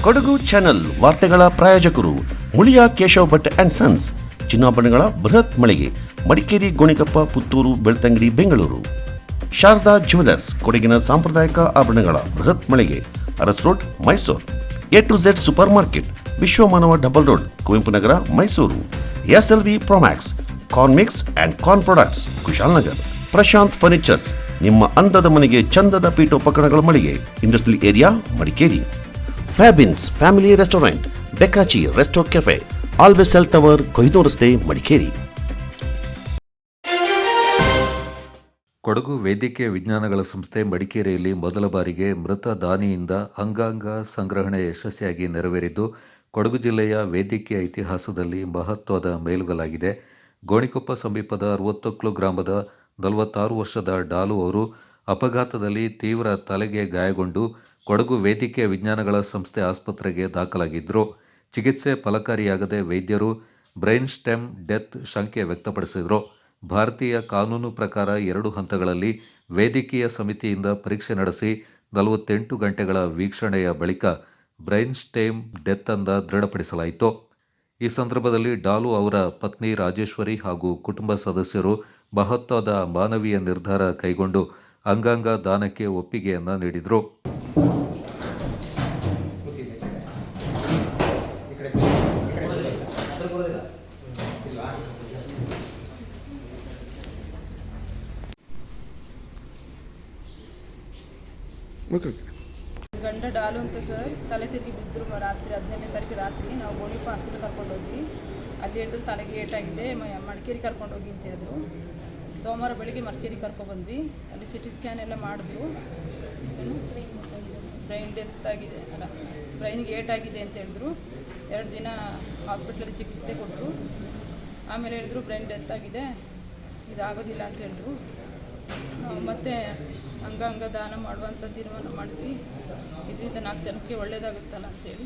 Kodagu channel ವಾರ್ತೆಗಳ ಪ್ರಾಯೋಜಕರು Muliya Keshav Bhat and sons, ಚಿನ್ನಾಭರಣಗಳ ಬೃಹತ್ ಮಳಿಗೆ, ಮಡಿಕೇರಿ, ಗೋಣಿಕೊಪ್ಪ, ಪುತ್ತೂರು, ಬೆಳ್ತಂಗಡಿ, ಬೆಂಗಳೂರು. ಶಾರದಾ ಜ್ಯುವೆಲರ್ಸ್, ಕೊಡಗಿನ ಸಾಂಪ್ರದಾಯಿಕ ಆಭರಣಗಳ ಬೃಹತ್ ಮಳಿಗೆ, Aras road, Mysuru. A to Z super market, Vishwamanava double road, Kuvempu Nagar, Mysuru. SLV Promax, corn mix and corn products, Kushalnagar. Prashanth furnitures, ನಿಮ್ಮ ಅಂದದ ಮನೆಗೆ ಚಂದದ ಪೀಠೋಪಕರಣಗಳ ಮಳಿಗೆ, industrial area, Madikeri. Fabins family restaurant, ಬೆಕಾಚಿ resto cafe, always cell tower, ಕೊಯ್ದು ರಸ್ತೆ, ಮಡಿಕೇರಿ. ಕೊಡಗು ವೈದ್ಯಕೀಯ ವಿಜ್ಞಾನಗಳ ಸಂಸ್ಥೆ ಮಡಿಕೇರಿಯಲ್ಲಿ ಮೊದಲ ಬಾರಿಗೆ ಮೃತ ದಾನಿಯಿಂದ ಅಂಗಾಂಗ ಸಂಗ್ರಹಣೆ ಯಶಸ್ವಿಯಾಗಿ ನೆರವೇರಿದ್ದು ಕೊಡಗು ಜಿಲ್ಲೆಯ ವೈದ್ಯಕೀಯ ಇತಿಹಾಸದಲ್ಲಿ ಮಹತ್ವದ ಮೈಲುಗಲ್ಲಾಗಿದೆ. ಗೋಣಿಕೊಪ್ಪ ಸಮೀಪದ 60 ಗ್ರಾಮದ 46 ವರ್ಷದ ಡಾಲು ಅವರು ಅಪಘಾತದಲ್ಲಿ ತೀವ್ರ ತಲೆಗೆ ಗಾಯಗೊಂಡು ಕೊಡಗು ವೈದ್ಯಕೀಯ ವಿಜ್ಞಾನಗಳ ಸಂಸ್ಥೆ ಆಸ್ಪತ್ರೆಗೆ ದಾಖಲಾಗಿದ್ದರು. ಚಿಕಿತ್ಸೆ ಫಲಕಾರಿಯಾಗದೆ ವೈದ್ಯರು ಬ್ರೈನ್ ಸ್ಟೆಮ್ ಡೆತ್ ಶಂಕೆ ವ್ಯಕ್ತಪಡಿಸಿದರು. ಭಾರತೀಯ ಕಾನೂನು ಪ್ರಕಾರ 2 ಹಂತಗಳಲ್ಲಿ ವೈದ್ಯಕೀಯ ಸಮಿತಿಯಿಂದ ಪರೀಕ್ಷೆ ನಡೆಸಿ 48 ಗಂಟೆಗಳ ವೀಕ್ಷಣೆಯ ಬಳಿಕ ಬ್ರೈನ್ ಸ್ಟೆಮ್ ಡೆತ್ ಅಂತ ದೃಢಪಡಿಸಲಾಯಿತು. ಈ ಸಂದರ್ಭದಲ್ಲಿ ಡಾಲು ಅವರ ಪತ್ನಿ ರಾಜೇಶ್ವರಿ ಹಾಗೂ ಕುಟುಂಬ ಸದಸ್ಯರು ಮಹತ್ವದ ಮಾನವೀಯ ನಿರ್ಧಾರ ಕೈಗೊಂಡು ಅಂಗಾಂಗ ದಾನಕ್ಕೆ ಒಪ್ಪಿಗೆಯನ್ನ ನೀಡಿದರು. ಗಂಡ ಡಾಲು ಅಂತ ಸರ್ ತಲೆ ತಿರುಗಿ ಬಿದ್ದರು. ರಾತ್ರಿ 15ನೇ ತಾರೀಕು ರಾತ್ರಿ ನಾವು ಗೋಣಿಪ ಹಾಸ್ಪಿಟಲ್ ಕರ್ಕೊಂಡೋಗಿ ಅಲ್ಲಿ ಹೇಳ್ದು ತಲೆಗೆ ಏಟಾಗಿದೆ, ಮಡಿಕೇರಿ ಕರ್ಕೊಂಡೋಗಿ ಅಂತ ಹೇಳಿದ್ರು. ಸೋಮವಾರ ಬೆಳಿಗ್ಗೆ ಮಡಿಕೇರಿ ಕರ್ಕೊಬಂದ್ವಿ. ಅಲ್ಲಿ CT ಸ್ಕ್ಯಾನ್ ಎಲ್ಲ ಮಾಡಿದ್ರು. ಬ್ರೈನ್ ಡೆತ್ ಆಗಿದೆ, ಅಲ್ಲ ಬ್ರೈನ್ಗೆ ಏಟಾಗಿದೆ ಅಂತ ಹೇಳಿದ್ರು. 2 ದಿನ ಹಾಸ್ಪಿಟ್ಲಲ್ಲಿ ಚಿಕಿತ್ಸೆ ಕೊಟ್ಟರು. ಆಮೇಲೆ ಹೇಳಿದ್ರು ಬ್ರೈನ್ ಡೆತ್ ಆಗಿದೆ, ಇದಾಗೋದಿಲ್ಲ ಅಂತ ಹೇಳಿದ್ರು. ನಾವು ಮತ್ತೆ ಅಂಗಾಂಗ ದಾನ ಮಾಡುವಂಥ ತೀರ್ಮಾನ ಮಾಡಿದ್ವಿ. ಇದರಿಂದ 4 ಜನಕ್ಕೆ ಒಳ್ಳೇದಾಗುತ್ತಲ್ಲ ಅಂತೇಳಿ.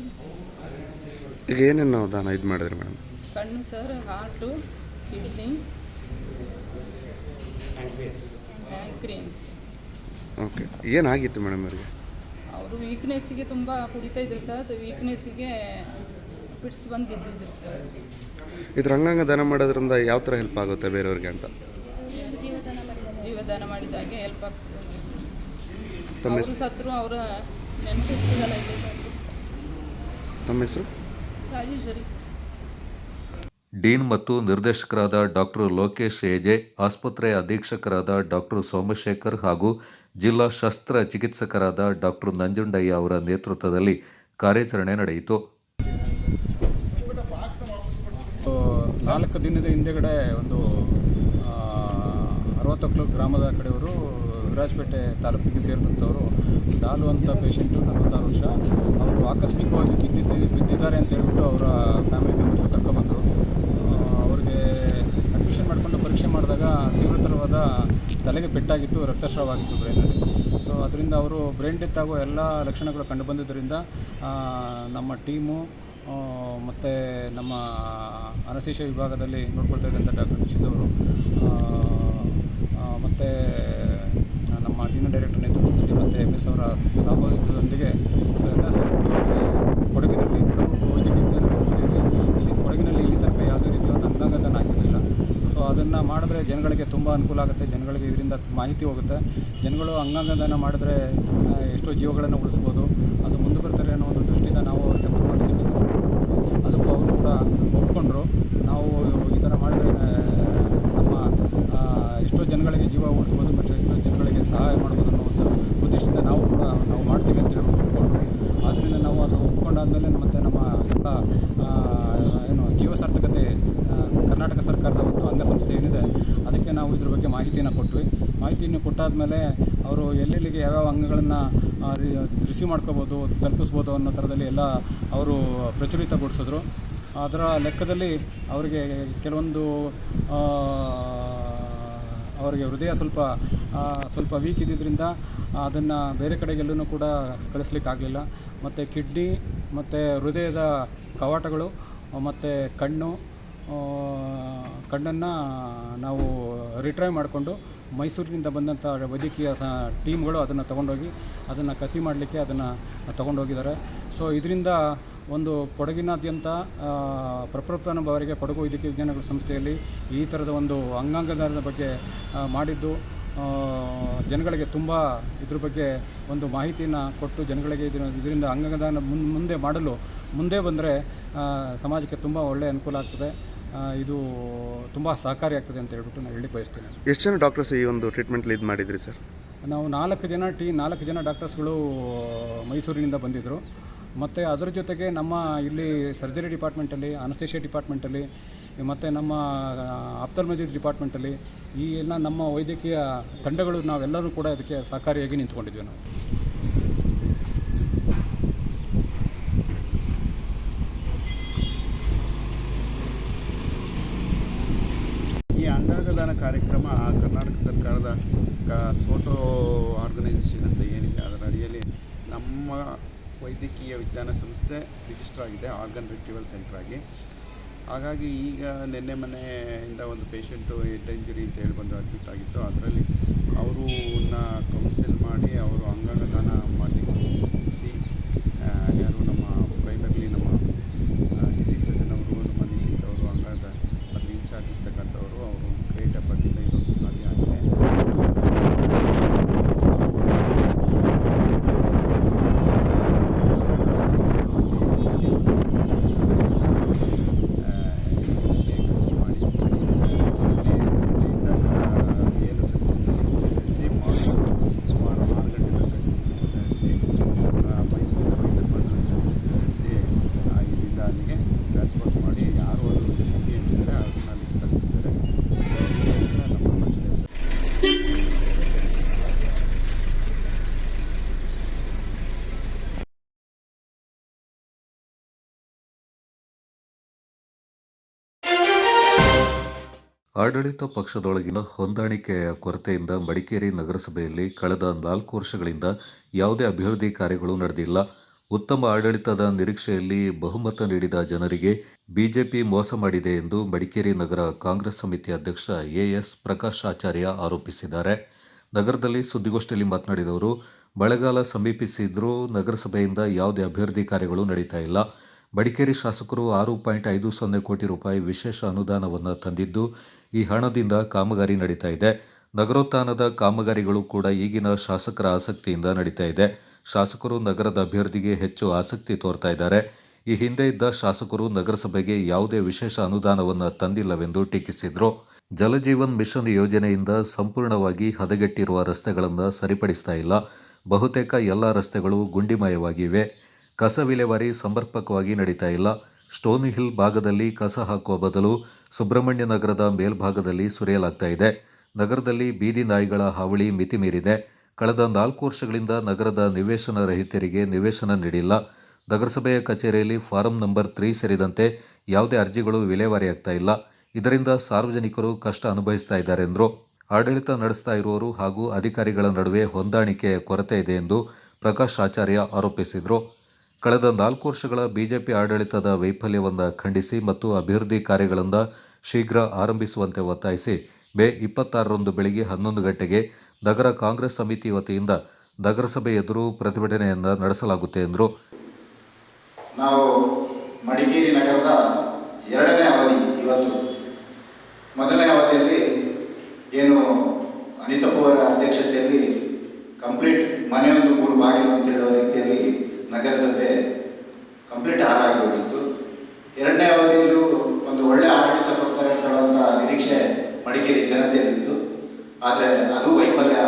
ಈಗ ಏನೇನು ನಾವು ದಾನ ಇದು ಮಾಡಿದ್ರಿ ಮೇಡಮ್? ಕಣ್ಣು ಸರ್, ಹಾರ್ಟು, ಕಿಡ್ನಿ, ಪ್ಯಾಂಕ್ರಿಯನ್ಸ್. ಓಕೆ, ಏನಾಗಿತ್ತು ಮೇಡಮ್ ಅವರಿಗೆ? ಅವರು ವೀಕ್ನೆಸ್ಸಿಗೆ ತುಂಬ ಕುಡಿತಾ ಇದ್ರು ಸರ್. ವೀಕ್ನೆಸ್ಸಿಗೆ ಫಿಟ್ಸ್ ಬಂದು ಬಿದ್ದಿದ್ರು ಸರ್. ಇದ್ರ ಅಂಗಾಂಗ ದಾನ ಮಾಡೋದ್ರಿಂದ ಯಾವ ಥರ ಹೆಲ್ಪ್ ಆಗುತ್ತೆ ಬೇರೆಯವ್ರಿಗೆ ಅಂತ? ಜೀವದಾನ ಮಾಡಿದಾಗೆ ಹೆಲ್ಪ್ ಆಗ್ತದೆ. ತಮ್ಮ ಅವರು ಸತ್ರು, ಅವರ ನೆನಪಿರ್ತಿರಲ್ಲ. ತಮ್ಮ ಹೆಸರು? ರಾಜೇಶ್ವರಿ. ಡೀನ್ ಮತ್ತು ನಿರ್ದೇಶಕರಾದ ಡಾಕ್ಟರ್ ಲೋಕೇಶ್ ಏಜೆ, ಆಸ್ಪತ್ರೆ ಅಧೀಕ್ಷಕರಾದ ಡಾಕ್ಟರ್ ಸೋಮಶೇಖರ್ ಹಾಗೂ ಜಿಲ್ಲಾ ಶಸ್ತ್ರ ಚಿಕಿತ್ಸಕರಾದ ಡಾಕ್ಟರ್ ನಂಜುಂಡಯ್ಯ ಅವರ ನೇತೃತ್ವದಲ್ಲಿ ಕಾರ್ಯಾಚರಣೆ ನಡೆಯಿತು. 4 ದಿನದ ಹಿಂದೆಗಡೆ ಒಂದು 60 ಗ್ರಾಮದ ಕಡೆಯವರು ವಿರಾಜಪೇಟೆ ತಾಲೂಕಿಗೆ ಸೇರಿದಂಥವರು ಡಾಲು ಅಂತ ಪೇಷೆಂಟು 46 ವರ್ಷ. ಅವರು ಆಕಸ್ಮಿಕವಾಗಿ ಬಿದ್ದಿದ್ದಾರೆ ಅಂತ ಹೇಳ್ಬಿಟ್ಟು ಅವರ ಫ್ಯಾಮಿಲಿ ಮೆಂಬರ್ಸು ಕರ್ಕೊಬಂದರು. ಅವ್ರಿಗೆ ಅಡ್ಮಿಷನ್ ಮಾಡಿಕೊಂಡು ಪರೀಕ್ಷೆ ಮಾಡಿದಾಗ ತೀವ್ರತರವಾದ ತಲೆಗೆ ಪೆಟ್ಟಾಗಿತ್ತು, ರಕ್ತಸ್ರಾವವಾಗಿತ್ತು ಬ್ರೈನಲ್ಲಿ. ಸೊ ಅದರಿಂದ ಅವರು ಬ್ರೈನ್ ಡೆತ್ ಆಗೋ ಎಲ್ಲ ಲಕ್ಷಣಗಳು ಕಂಡು ಬಂದಿದ್ದರಿಂದ ನಮ್ಮ ಟೀಮು ಮತ್ತು ನಮ್ಮ ಅನಸ್ತೇಷಿಯಾ ವಿಭಾಗದಲ್ಲಿ ನೋಡ್ಕೊಳ್ತಾ ಇದ್ದಂಥ ಡಾಕ್ಟರ್ ನಿಶಿತ್ ಅವರು ಮತ್ತು ನಮ್ಮ ಡೀನ್ ಡೈರೆಕ್ಟರ್ ನೇತೃತ್ವದಲ್ಲಿ ಮತ್ತು MS ಅವರ ಸಹಭಾಗಿತ್ವದೊಂದಿಗೆ ಎಲ್ಲ ಸೇರಿಕೊಂಡು ಕೊಡಗಿನಲ್ಲಿ ಕೊಡಗು ವೈದ್ಯಕೀಯ ವಿಜ್ಞಾನ ಸಂಸ್ಥೆಯಲ್ಲಿ ಇಲ್ಲಿ ತನಕ ಯಾವುದೇ ರೀತಿಯಾದ ಅಂಗಾಂಗ ದಾನ ಆಗಿರಲಿಲ್ಲ. ಸೊ ಅದನ್ನು ಮಾಡಿದ್ರೆ ಜನಗಳಿಗೆ ತುಂಬ ಅನುಕೂಲ ಆಗುತ್ತೆ. ಜನಗಳಿಗೆ ಇದರಿಂದ ಮಾಹಿತಿ ಹೋಗುತ್ತೆ. ಜನಗಳು ಅಂಗಾಂಗ ದಾನ ಮಾಡಿದ್ರೆ ಎಷ್ಟೋ ಜೀವಗಳನ್ನು ಉಳಿಸ್ಬೋದು. ಅದು ಮುಂದೆ ಬರ್ತಾರೆ ಅನ್ನೋ ಒಂದು ದೃಷ್ಟಿಯಿಂದ ನಾವು ಅವರಿಗೆ ಮನವರಿಸಿಕೆ ಅದಕ್ಕೂ ಅವರು ಕೂಡ ಒಪ್ಕೊಂಡ್ರು. ನಾವು ಈ ಥರ ಮಾಡಿದ್ರೆ ನಮ್ಮ ಎಷ್ಟೋ ಜನಗಳಿಗೆ ಜೀವ ಉಳಿಸ್ಬೋದು ಮತ್ತು ಎಷ್ಟೋ ಜನಗಳಿಗೆ ಸಹಾಯ ಮಾಡ್ಬೋದು ಅನ್ನೋ ಒಂದು ಉದ್ದೇಶದಿಂದ ನಾವು ಮಾಡ್ತೀವಿ ಅಂತ ಹೇಳಿ ಒಪ್ಕೊಂಡ್ರು. ಆದ್ದರಿಂದ ನಾವು ಅದು ಒಪ್ಕೊಂಡಾದ್ಮೇಲೆ ಮತ್ತು ನಮ್ಮ ಏನು ಜೀವ ಸಾರ್ಥಕತೆ ಕರ್ನಾಟಕ ಸರ್ಕಾರದ ಒಂದು ಅಂಗಸಂಸ್ಥೆ ಏನಿದೆ ಅದಕ್ಕೆ ನಾವು ಇದ್ರ ಬಗ್ಗೆ ಮಾಹಿತಿಯನ್ನು ಕೊಟ್ಟಾದಮೇಲೆ ಅವರು ಎಲ್ಲೆಲ್ಲಿಗೆ ಯಾವ್ಯಾವ ಅಂಗಗಳನ್ನು ರಿಸೀವ್ ಮಾಡ್ಕೋಬೋದು, ತಲುಪಿಸ್ಬೋದು ಅನ್ನೋ ಥರದಲ್ಲಿ ಎಲ್ಲ ಅವರು ಪ್ರಚುರಿತಗೊಳಿಸಿದ್ರು. ಅದರ ಲೆಕ್ಕದಲ್ಲಿ ಅವರಿಗೆ ಕೆಲವೊಂದು ಅವರಿಗೆ ಹೃದಯ ಸ್ವಲ್ಪ ವೀಕ್ ಇದ್ದಿದ್ದರಿಂದ ಅದನ್ನು ಬೇರೆ ಕಡೆಗೆಲ್ಲೂ ಕೂಡ ಕಳಿಸ್ಲಿಕ್ಕಾಗಲಿಲ್ಲ. ಮತ್ತು ಕಿಡ್ನಿ ಮತ್ತು ಹೃದಯದ ಕವಾಟಗಳು ಮತ್ತು ಕಣ್ಣನ್ನು ನಾವು ರಿಟ್ರೈವ್ ಮಾಡಿಕೊಂಡು ಮೈಸೂರಿನಿಂದ ಬಂದಂಥ ವೈದ್ಯಕೀಯ ಟೀಮ್ಗಳು ಅದನ್ನು ತೊಗೊಂಡೋಗಿ ಅದನ್ನು ಕಸಿ ಮಾಡಲಿಕ್ಕೆ ಅದನ್ನು ತೊಗೊಂಡೋಗಿದ್ದಾರೆ. ಸೊ ಇದರಿಂದ ಒಂದು ಕೊಡಗಿನಾದ್ಯಂತ ಪ್ರಪ್ರಥಮ ಬಾರಿಗೆ ಕೊಡಗು ವೈದ್ಯಕೀಯ ವಿಜ್ಞಾನಗಳ ಸಂಸ್ಥೆಯಲ್ಲಿ ಈ ಥರದ ಒಂದು ಅಂಗಾಂಗದಾನದ ಬಗ್ಗೆ ಮಾಡಿದ್ದು ಜನಗಳಿಗೆ ತುಂಬ ಇದ್ರ ಬಗ್ಗೆ ಒಂದು ಮಾಹಿತಿಯನ್ನು ಕೊಟ್ಟು ಜನಗಳಿಗೆ ಇದರಿಂದ ಅಂಗಾಂಗದಾನ ಮುಂದೆ ಮಾಡಲು ಮುಂದೆ ಬಂದರೆ ಸಮಾಜಕ್ಕೆ ತುಂಬ ಒಳ್ಳೆಯ ಅನುಕೂಲ ಆಗ್ತದೆ. ಇದು ತುಂಬ ಸಹಕಾರಿಯಾಗ್ತದೆ ಅಂತ ಹೇಳ್ಬಿಟ್ಟು ನಾನು ಹೇಳಲಿಕ್ಕೆ ಬಯಸ್ತೇನೆ. ಎಷ್ಟು ಜನ ಡಾಕ್ಟರ್ಸ್ ಈ ಒಂದು ಟ್ರೀಟ್ಮೆಂಟ್ಲಿ ಇದು ಮಾಡಿದ್ರಿ ಸರ್? ನಾವು 4 ಜನ ಡಾಕ್ಟರ್ಸ್ಗಳು ಮೈಸೂರಿನಿಂದ ಬಂದಿದ್ದರು. ಮತ್ತು ಅದರ ಜೊತೆಗೆ ನಮ್ಮ ಇಲ್ಲಿ ಸರ್ಜರಿ ಡಿಪಾರ್ಟ್ಮೆಂಟಲ್ಲಿ, ಅನಸ್ತೇಷಿಯಾ ಡಿಪಾರ್ಟ್ಮೆಂಟಲ್ಲಿ ಮತ್ತು ನಮ್ಮ ಆಪ್ಥಾಲ್ಮಾಲಜಿ ಡಿಪಾರ್ಟ್ಮೆಂಟಲ್ಲಿ ಈ ಎಲ್ಲ ನಮ್ಮ ವೈದ್ಯಕೀಯ ತಂಡಗಳು ನಾವೆಲ್ಲರೂ ಕೂಡ ಅದಕ್ಕೆ ಸಹಕಾರಿಯಾಗಿ ನಿಂತ್ಕೊಂಡಿದ್ವಿ ನಾವು. ಈ ಅಂಗಾಂಗದಾನ ಕಾರ್ಯಕ್ರಮ ಕರ್ನಾಟಕ ಸರ್ಕಾರದ ಸೋಟೋ ಆರ್ಗನೈಸೇಷನ್ ಅಂತ ಏನಿದೆ ಅದರ ಅಡಿಯಲ್ಲಿ ನಮ್ಮ ವೈದ್ಯಕೀಯ ವಿಜ್ಞಾನ ಸಂಸ್ಥೆ ರಿಜಿಸ್ಟರ್ ಆಗಿದೆ ಆರ್ಗನ್ ರಿಟ್ರೀವಲ್ ಸೆಂಟರ್ ಆಗಿ. ಹಾಗಾಗಿ ಈಗ ನಿನ್ನೆ ಮನೆಯಿಂದ ಒಂದು ಪೇಷಂಟು ಹೆಡ್ ಇಂಜರಿ ಅಂತ ಹೇಳಿ ಬಂದು ಅಡ್ಮಿಟ್ ಆಗಿತ್ತು. ಅದರಲ್ಲಿ ಅವರನ್ನ ಕೌನ್ಸಿಲ್ ಮಾಡಿ ಅವರು ಅಂಗಾಂಗದಾನ ಮಾಡಲಿಕ್ಕೆ ಒಪ್ಪಿಸಿ ಯಾರು ನಮ್ಮ ಪ್ರೈಮರ್ಲಿ ನಮ್ಮ ಡಿಸೀಸ್ ಸರ್ಜನ್ ಅವರು, ನಮ್ಮ ನಿಶಿತ್ ಅವರು, ಅಂಗಾಂಗ ಅದ್ರ ಇನ್ಚಾರ್ಜ್ ಇರ್ತಕ್ಕಂಥವರು, ಅವರು ಗ್ರೇಟ್ ಎಫರ್ಟಿಂದ ಇದೊಂದು ಸಾಧ್ಯ ಆಗಿದೆ. ಆಡಳಿತ ಪಕ್ಷದೊಳಗಿನ ಹೊಂದಾಣಿಕೆಯ ಕೊರತೆಯಿಂದ ಮಡಿಕೇರಿ ನಗರಸಭೆಯಲ್ಲಿ ಕಳೆದ 4 ವರ್ಷಗಳಿಂದ ಯಾವುದೇ ಅಭಿವೃದ್ಧಿ ಕಾರ್ಯಗಳು ನಡೆದಿಲ್ಲ. ಉತ್ತಮ ಆಡಳಿತದ ನಿರೀಕ್ಷೆಯಲ್ಲಿ ಬಹುಮತ ನೀಡಿದ ಜನರಿಗೆ ಬಿಜೆಪಿ ಮೋಸ ಮಾಡಿದೆ ಎಂದು ಮಡಿಕೇರಿ ನಗರ ಕಾಂಗ್ರೆಸ್ ಸಮಿತಿ ಅಧ್ಯಕ್ಷ ಎಎಸ್ ಪ್ರಕಾಶ್ ಆಚಾರ್ಯ ಆರೋಪಿಸಿದ್ದಾರೆ. ನಗರದಲ್ಲಿ ಸುದ್ದಿಗೋಷ್ಠಿಯಲ್ಲಿ ಮಾತನಾಡಿದವರು, ಮಳೆಗಾಲ ಸಮೀಪಿಸಿದ್ರೂ ನಗರಸಭೆಯಿಂದ ಯಾವುದೇ ಅಭಿವೃದ್ಧಿ ಕಾರ್ಯಗಳು ನಡೀತಾ ಇಲ್ಲ. ಮಡಿಕೇರಿ ಶಾಸಕರು 6.50 ಕೋಟಿ ರೂಪಾಯಿ ವಿಶೇಷ ಅನುದಾನವನ್ನು ತಂದಿದ್ದು, ಈ ಹಣದಿಂದ ಕಾಮಗಾರಿ ನಡೀತಾ ಇದೆ. ನಗರೋತ್ಥಾನದ ಕಾಮಗಾರಿಗಳು ಕೂಡ ಈಗಿನ ಶಾಸಕರ ಆಸಕ್ತಿಯಿಂದ ನಡೀತಾ ಇದೆ. ಶಾಸಕರು ನಗರದ ಅಭಿವೃದ್ಧಿಗೆ ಹೆಚ್ಚು ಆಸಕ್ತಿ ತೋರ್ತಾ ಇದ್ದಾರೆ. ಈ ಹಿಂದೆ ಇದ್ದ ಶಾಸಕರು ನಗರಸಭೆಗೆ ಯಾವುದೇ ವಿಶೇಷ ಅನುದಾನವನ್ನು ತಂದಿಲ್ಲವೆಂದು ಟೀಕಿಸಿದರು. ಜಲಜೀವನ್ ಮಿಷನ್ ಯೋಜನೆಯಿಂದ ಸಂಪೂರ್ಣವಾಗಿ ಹದಗೆಟ್ಟಿರುವ ರಸ್ತೆಗಳನ್ನು ಸರಿಪಡಿಸ್ತಾ ಇಲ್ಲ. ಬಹುತೇಕ ಎಲ್ಲ ರಸ್ತೆಗಳು ಗುಂಡಿಮಯವಾಗಿವೆ. ಕಸ ವಿಲೇವಾರಿ ಸಮರ್ಪಕವಾಗಿ ನಡೀತಾ ಇಲ್ಲ. ಸ್ಟೋನ್ ಹಿಲ್ ಭಾಗದಲ್ಲಿ ಕಸ ಹಾಕುವ ಬದಲು ಸುಬ್ರಹ್ಮಣ್ಯ ನಗರದ ಮೇಲ್ಭಾಗದಲ್ಲಿ ಸುರಿಯಲಾಗ್ತಾ ಇದೆ. ನಗರದಲ್ಲಿ ಬೀದಿ ನಾಯಿಗಳ ಹಾವಳಿ ಮಿತಿ ಮೀರಿದೆ. ಕಳೆದ 4 ವರ್ಷಗಳಿಂದ ನಗರದ ನಿವೇಶನ ರಹಿತರಿಗೆ ನಿವೇಶನ ನೀಡಿಲ್ಲ. ನಗರಸಭೆಯ ಕಚೇರಿಯಲ್ಲಿ ಫಾರಂ ನಂಬರ್ 3 ಸೇರಿದಂತೆ ಯಾವುದೇ ಅರ್ಜಿಗಳು ವಿಲೇವಾರಿಯಾಗ್ತಾ ಇಲ್ಲ. ಇದರಿಂದ ಸಾರ್ವಜನಿಕರು ಕಷ್ಟ ಅನುಭವಿಸ್ತಾ ಇದ್ದಾರೆ ಎಂದರು. ಆಡಳಿತ ನಡೆಸ್ತಾ ಇರುವವರು ಹಾಗೂ ಅಧಿಕಾರಿಗಳ ನಡುವೆ ಹೊಂದಾಣಿಕೆಯ ಕೊರತೆ ಇದೆ ಎಂದು ಪ್ರಕಾಶ್ ಆಚಾರ್ಯ ಆರೋಪಿಸಿದರು. ಕಳೆದ 4 ವರ್ಷಗಳ ಬಿಜೆಪಿ ಆಡಳಿತದ ವೈಫಲ್ಯವನ್ನು ಖಂಡಿಸಿ ಮತ್ತು ಅಭಿವೃದ್ಧಿ ಕಾರ್ಯಗಳನ್ನು ಶೀಘ್ರ ಆರಂಭಿಸುವಂತೆ ಒತ್ತಾಯಿಸಿ ಮೇ 26ರಂದು ಬೆಳಗ್ಗೆ 11 ಗಂಟೆಗೆ ನಗರ ಕಾಂಗ್ರೆಸ್ ಸಮಿತಿ ವತಿಯಿಂದ ನಗರಸಭೆ ಎದುರು ಪ್ರತಿಭಟನೆಯನ್ನು ನಡೆಸಲಾಗುತ್ತೆ ಎಂದರು. ನಾವು ಮಡಿಕೇರಿ ನಗರದ 2ನೇ ಅವಧಿ ಇವತ್ತು. ಮೊದಲನೇ ಅವಧಿಯಲ್ಲಿ ಏನು ಅನಿತಪ್ಪ ಅವರ ಅಧ್ಯಕ್ಷತೆಯಲ್ಲಿ ಕಂಪ್ಲೀಟ್ ಮನೆಯೊಂದು 3 ಬಾಗಿಲು ಅಂತ ಹೇಳುವ ರೀತಿಯಲ್ಲಿ ನಗರಸಭೆ ಕಂಪ್ಲೀಟ್ ಹಾಳಾಗಿ ಹೋಗಿತ್ತು. 2ನೇ ಅವಧಿಯಲ್ಲೂ ಒಂದು ಒಳ್ಳೆ ಆಡಳಿತ ಕೊಡ್ತಾರೆ ಅಂತ ಹೇಳುವಂಥ ನಿರೀಕ್ಷೆ ಮಡಿಕೇರಿ ಜನತೆಯಲ್ಲಿತ್ತು. ಆದರೆ ಅದು ವೈಫಲ್ಯ.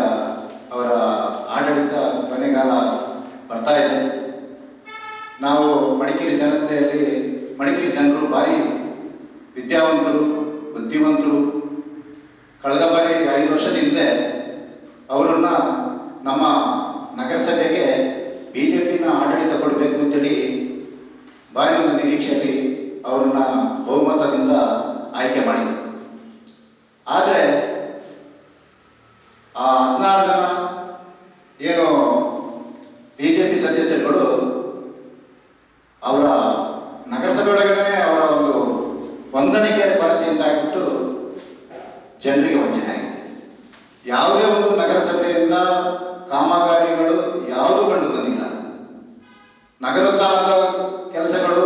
ಅವರ ಆಡಳಿತ ಕೊನೆಗಾಲ ಬರ್ತಾ ಇದೆ. ನಾವು ಮಡಿಕೇರಿ ಜನರು ಭಾರಿ ವಿದ್ಯಾವಂತರು, ಬುದ್ಧಿವಂತರು. ಕಳೆದ ಬಾರಿ 5 ವರ್ಷದ ಹಿಂದೆ ಅವರನ್ನು ನಮ್ಮ ನಗರಸಭೆಗೆ ಬಿಜೆಪಿನ ಆಡಳಿತ ಕೊಡಬೇಕು ಅಂತೇಳಿ ಭಾರಿ ಒಂದು ನಿರೀಕ್ಷೆಯಲ್ಲಿ ಅವರನ್ನ ಬಹುಮತದಿಂದ ಆಯ್ಕೆ ಮಾಡಿದರು. ಆದರೆ ಆ 16 ಜನ ಏನು ಬಿಜೆಪಿ ಸದಸ್ಯರುಗಳು ಅವರ ನಗರಸಭೆ ಒಳಗಡೆ ಅವರ ಒಂದು ಹೊಂದಾಣಿಕೆ ಕೊರತೆ ಅಂತ ಆಗ್ಬಿಟ್ಟು ಜನರಿಗೆ ವಂಚನೆ ಆಗಿದೆ. ಯಾವ ಕೆಲಸಗಳು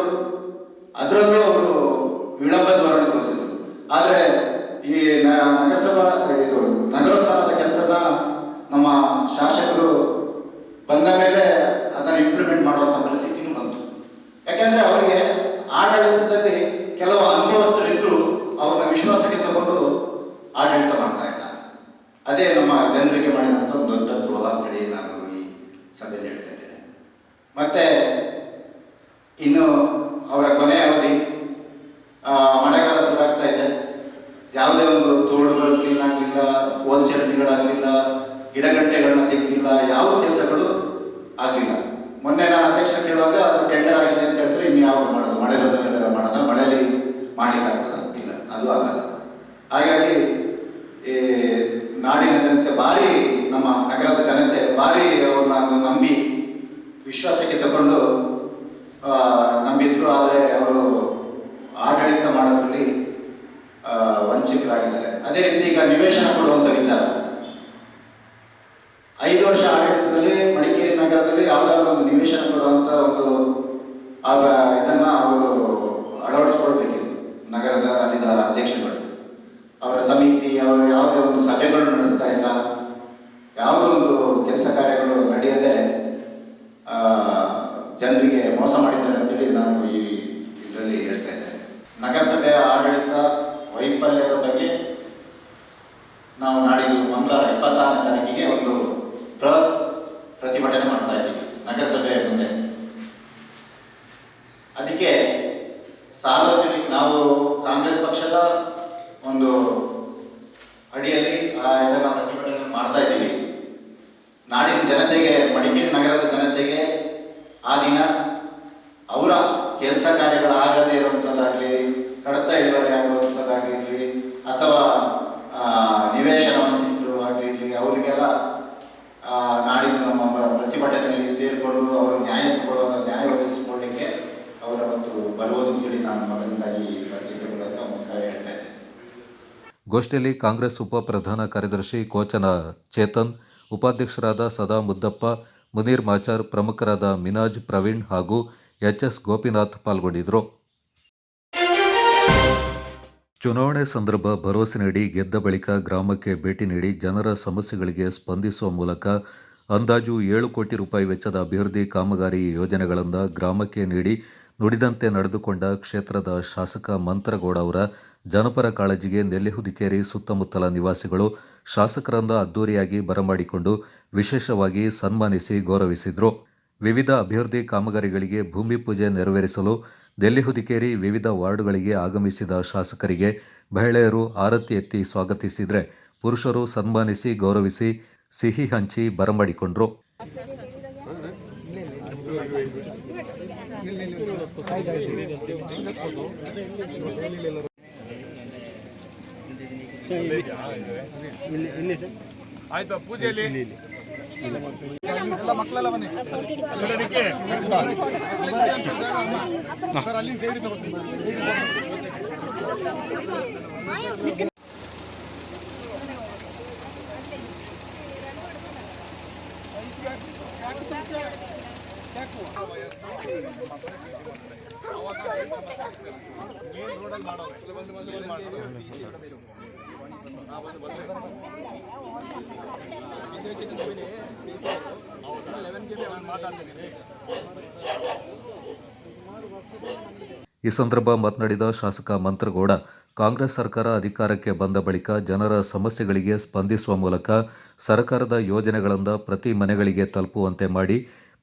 ಅದರಲ್ಲೂ ಅವರು ವಿಳಂಬ ಧೋರಣೆ ತೋರಿಸಿದರು. ಆದರೆ ಈ ನಗರಸಭಾ ಇದು ನಗರೋತ್ಥಾನದ ಕೆಲಸದ ನಮ್ಮ ಶಾಸಕರು ಬಂದ ಮೇಲೆ ಅದನ್ನು ಇಂಪ್ಲಿಮೆಂಟ್ ಮಾಡುವಂಥ ಪರಿಸ್ಥಿತಿನೂ ಬಂತು. ಯಾಕೆಂದರೆ ಅವರಿಗೆ ಆಡಳಿತದಲ್ಲಿ ಕೆಲವು ಅನುಭವಸ್ಥರಿದ್ದರೂ ಅವ್ರನ್ನ ವಿಶ್ವಾಸಕ್ಕೆ ತಗೊಂಡು ಆಡಳಿತ ಮಾಡ್ತಾ ಇದ್ದ. ಅದೇ ನಮ್ಮ ಜನರಿಗೆ ಮಾಡಿದಂಥ ಒಂದು ದೊಡ್ಡ ದ್ರೋಹ ಅಂತೇಳಿ ನಾನು ಈ ಸಭೆಯಲ್ಲಿ ಹೇಳ್ತಾ ಇದ್ದೇನೆ. ಮತ್ತು ಇನ್ನು ಅವರ ಕೊನೆಯ ಅವಧಿ, ಮಳೆಗಾಲ ಶುರುವಾಗ್ತಾ ಇದೆ, ಯಾವುದೇ ಒಂದು ತೋಡುಗಳು ಕ್ಲೀನ್ ಆಗಲಿಲ್ಲ, ಕೋಲ್ಚರಂಡಿಗಳಾಗಲಿಲ್ಲ, ಗಿಡಗಂಟೆಗಳನ್ನ ತೆಗೆದಿಲ್ಲ, ಯಾವ ಕೆಲಸಗಳು ಆಗಲಿಲ್ಲ. ಮೊನ್ನೆ ನಾನು ಅಧ್ಯಕ್ಷ ಕೇಳುವಾಗ ಅದು ಟೆಂಡರ್ ಆಗಿದೆ ಅಂತ ಹೇಳ್ತಾರೆ. ಇನ್ನು ಯಾವಾಗ ಮಾಡೋದು? ಮಳೆ ಬಂದ ಮೇಲೆ ಮಾಡೋದ? ಮಳೆಯಲ್ಲಿ ಮಾಡಲಿಕ್ಕಾಗ್ತದ? ಇಲ್ಲ, ಅದು ಆಗಲ್ಲ. ಹಾಗಾಗಿ ಈ ನಾಡಿನ ಜನತೆ ಭಾರಿ, ನಮ್ಮ ನಗರದ ಜನತೆ ಭಾರಿ ಅವ್ರನ್ನ ನಂಬಿ ವಿಶ್ವಾಸಕ್ಕೆ ತಗೊಂಡು ನಂಬಿದ್ರು. ಆದರೆ ಅವರು ಆಡಳಿತ ಮಾಡೋದ್ರಲ್ಲಿ ವಂಚಿತರಾಗಿದ್ದಾರೆ. ಅದೇ ರೀತಿ ಈಗ ನಿವೇಶನ ಕೊಡುವಂಥ ವಿಚಾರ, 5 ವರ್ಷ ಆಡಳಿತದಲ್ಲಿ ಮಡಿಕೇರಿ ನಗರದಲ್ಲಿ ಯಾವುದಾದ್ರು ಒಂದು ನಿವೇಶನ ಕೊಡುವಂಥ ಒಂದು ಇದನ್ನ ಅವರು ಅಳವಡಿಸ್ಕೊಳ್ಬೇಕಿತ್ತು. ನಗರದ ಅಲ್ಲಿನ ಅಧ್ಯಕ್ಷಗಳು, ಅವರ ಸಮಿತಿ, ಅವರು ಯಾವುದೇ ಒಂದು ಸಭೆಗಳು ನಡೆಸ್ತಾ ಇಲ್ಲ, ಯಾವುದೋ ಒಂದು ಕೆಲಸ ಕಾರ್ಯಗಳು ನಡೆಯದೆ ಜನರಿಗೆ ಮೋಸ ಮಾಡಿದ್ದಾರೆ ಅಂತೇಳಿ ನಾನು ಇದರಲ್ಲಿ ಹೇಳ್ತಾ ಇದ್ದೇನೆ. ನಗರಸಭೆಯ ಆಡಳಿತ ವೈಫಲ್ಯದ ಬಗ್ಗೆ ನಾವು ನಾಡಿದ್ದು ಮಂಗಳವಾರ 26ನೇ ತಾರೀಕಿಗೆ ಒಂದು ಪ್ರತಿಭಟನೆ ಮಾಡ್ತಾ ಇದ್ದೀವಿ ನಗರಸಭೆಯ ಮುಂದೆ. ಅದಕ್ಕೆ ಸಾರ್ವಜನಿಕ, ನಾವು ಕಾಂಗ್ರೆಸ್ ಪಕ್ಷದ ಒಂದು ಅಡಿಯಲ್ಲಿ ಇದನ್ನು ಪ್ರತಿಭಟನೆ ಮಾಡ್ತಾ ಇದ್ದೀವಿ. ನಾಡಿನ ಜನತೆಗೆ, ಮಡಿಕೇರಿ ನಗರದ ಜನತೆಗೆ ಆ ದಿನ ಅವರ ಕೆಲಸ ಕಾರ್ಯಗಳಾಗದೇ ಇರುವಂಥದ್ದಾಗಲಿ, ಕಡತ ಇಳುವರಿ ಆಗುವಂಥದ್ದಾಗಿರಲಿ, ಅಥವಾ ನಿವೇಶನ ವಂಚಿತರು ಆಗಿರಲಿ, ಅವರಿಗೆಲ್ಲ ನಾಡಿನ ನಮ್ಮ ಪ್ರತಿಭಟನೆಯಲ್ಲಿ ಸೇರಿಕೊಂಡು ಅವರು ನ್ಯಾಯ ಒದಗಿಸಿಕೊಳ್ಳಲಿಕ್ಕೆ ಅವರ ಮತ್ತು ಬರುವುದು ಅಂತೇಳಿ ನಾನು ಮೊದಲನೇದಾಗಿ ಪತ್ರಿಕೆ ಮೂಲಕ ಹೇಳ್ತಾ ಇದ್ದೇನೆ. ಗೋಷ್ಠಿಯಲ್ಲಿ ಕಾಂಗ್ರೆಸ್ ಉಪ ಪ್ರಧಾನ ಕಾರ್ಯದರ್ಶಿ ಕೋಚನ ಚೇತನ್, ಉಪಾಧ್ಯಕ್ಷರಾದ ಸದಾ ಮುದ್ದಪ್ಪ, ಮುನೀರ್ ಮಾಚಾರ್, ಪ್ರಮುಖರಾದ ಮಿನಾಜ್, ಪ್ರವೀಣ್ ಹಾಗೂ ಎಚ್.ಎಸ್. ಗೋಪಿನಾಥ್ ಪಾಲ್ಗೊಂಡಿದ್ದರು. ಚುನಾವಣೆ ಸಂದರ್ಭ ಭರವಸೆ ನೀಡಿ ಗೆದ್ದ ಬಳಿಕ ಗ್ರಾಮಕ್ಕೆ ಭೇಟಿ ನೀಡಿ ಜನರ ಸಮಸ್ಯೆಗಳಿಗೆ ಸ್ಪಂದಿಸುವ ಮೂಲಕ ಅಂದಾಜು 7 ಕೋಟಿ ರೂಪಾಯಿ ವೆಚ್ಚದ ಅಭಿವೃದ್ಧಿ ಕಾಮಗಾರಿ ಯೋಜನೆಗಳನ್ನು ಗ್ರಾಮಕ್ಕೆ ನೀಡಿ ನುಡಿದಂತೆ ನಡೆದುಕೊಂಡ ಕ್ಷೇತ್ರದ ಶಾಸಕ ಮಂತ್ರಗೌಡ ಅವರ ಜನಪರ ಕಾಳಜಿಗೆ ನೆಲ್ಲಿಹುದಿಕೇರಿ ಸುತ್ತಮುತ್ತಲ ನಿವಾಸಿಗಳು ಶಾಸಕರನ್ನ ಅದ್ದೂರಿಯಾಗಿ ಬರಮಾಡಿಕೊಂಡು ವಿಶೇಷವಾಗಿ ಸನ್ಮಾನಿಸಿ ಗೌರವಿಸಿದರು. ವಿವಿಧ ಅಭಿವೃದ್ಧಿ ಕಾಮಗಾರಿಗಳಿಗೆ ಭೂಮಿ ಪೂಜೆ ನೆರವೇರಿಸಲು ನೆಲ್ಲಿಹುದಿಕೇರಿ ವಿವಿಧ ವಾರ್ಡ್ಗಳಿಗೆ ಆಗಮಿಸಿದ ಶಾಸಕರಿಗೆ ಮಹಿಳೆಯರು ಆರತಿ ಎತ್ತಿ ಸ್ವಾಗತಿಸಿದರೆ, ಪುರುಷರು ಸನ್ಮಾನಿಸಿ ಗೌರವಿಸಿ ಸಿಹಿ ಹಂಚಿ ಬರಮಾಡಿಕೊಂಡರು. ಆಯ್ತು, ಪೂಜೆಯಲ್ಲಿ ಎಲ್ಲ ಮಕ್ಕಳೆಲ್ಲ ಬನ್ನಿ. ಈ ಸಂದರ್ಭ ಮಾತನಾಡಿದ ಶಾಸಕ ಮಂತ್ರಗೌಡ, ಕಾಂಗ್ರೆಸ್ ಸರ್ಕಾರ ಅಧಿಕಾರಕ್ಕೆ ಬಂದ ಬಳಿಕ ಜನರ ಸಮಸ್ಯೆಗಳಿಗೆ ಸ್ಪಂದಿಸುವ ಮೂಲಕ ಸರ್ಕಾರದ ಯೋಜನೆಗಳನ್ನು ಪ್ರತಿ ಮನೆಗಳಿಗೆ ತಲುಪುವಂತೆ ಮಾಡಿ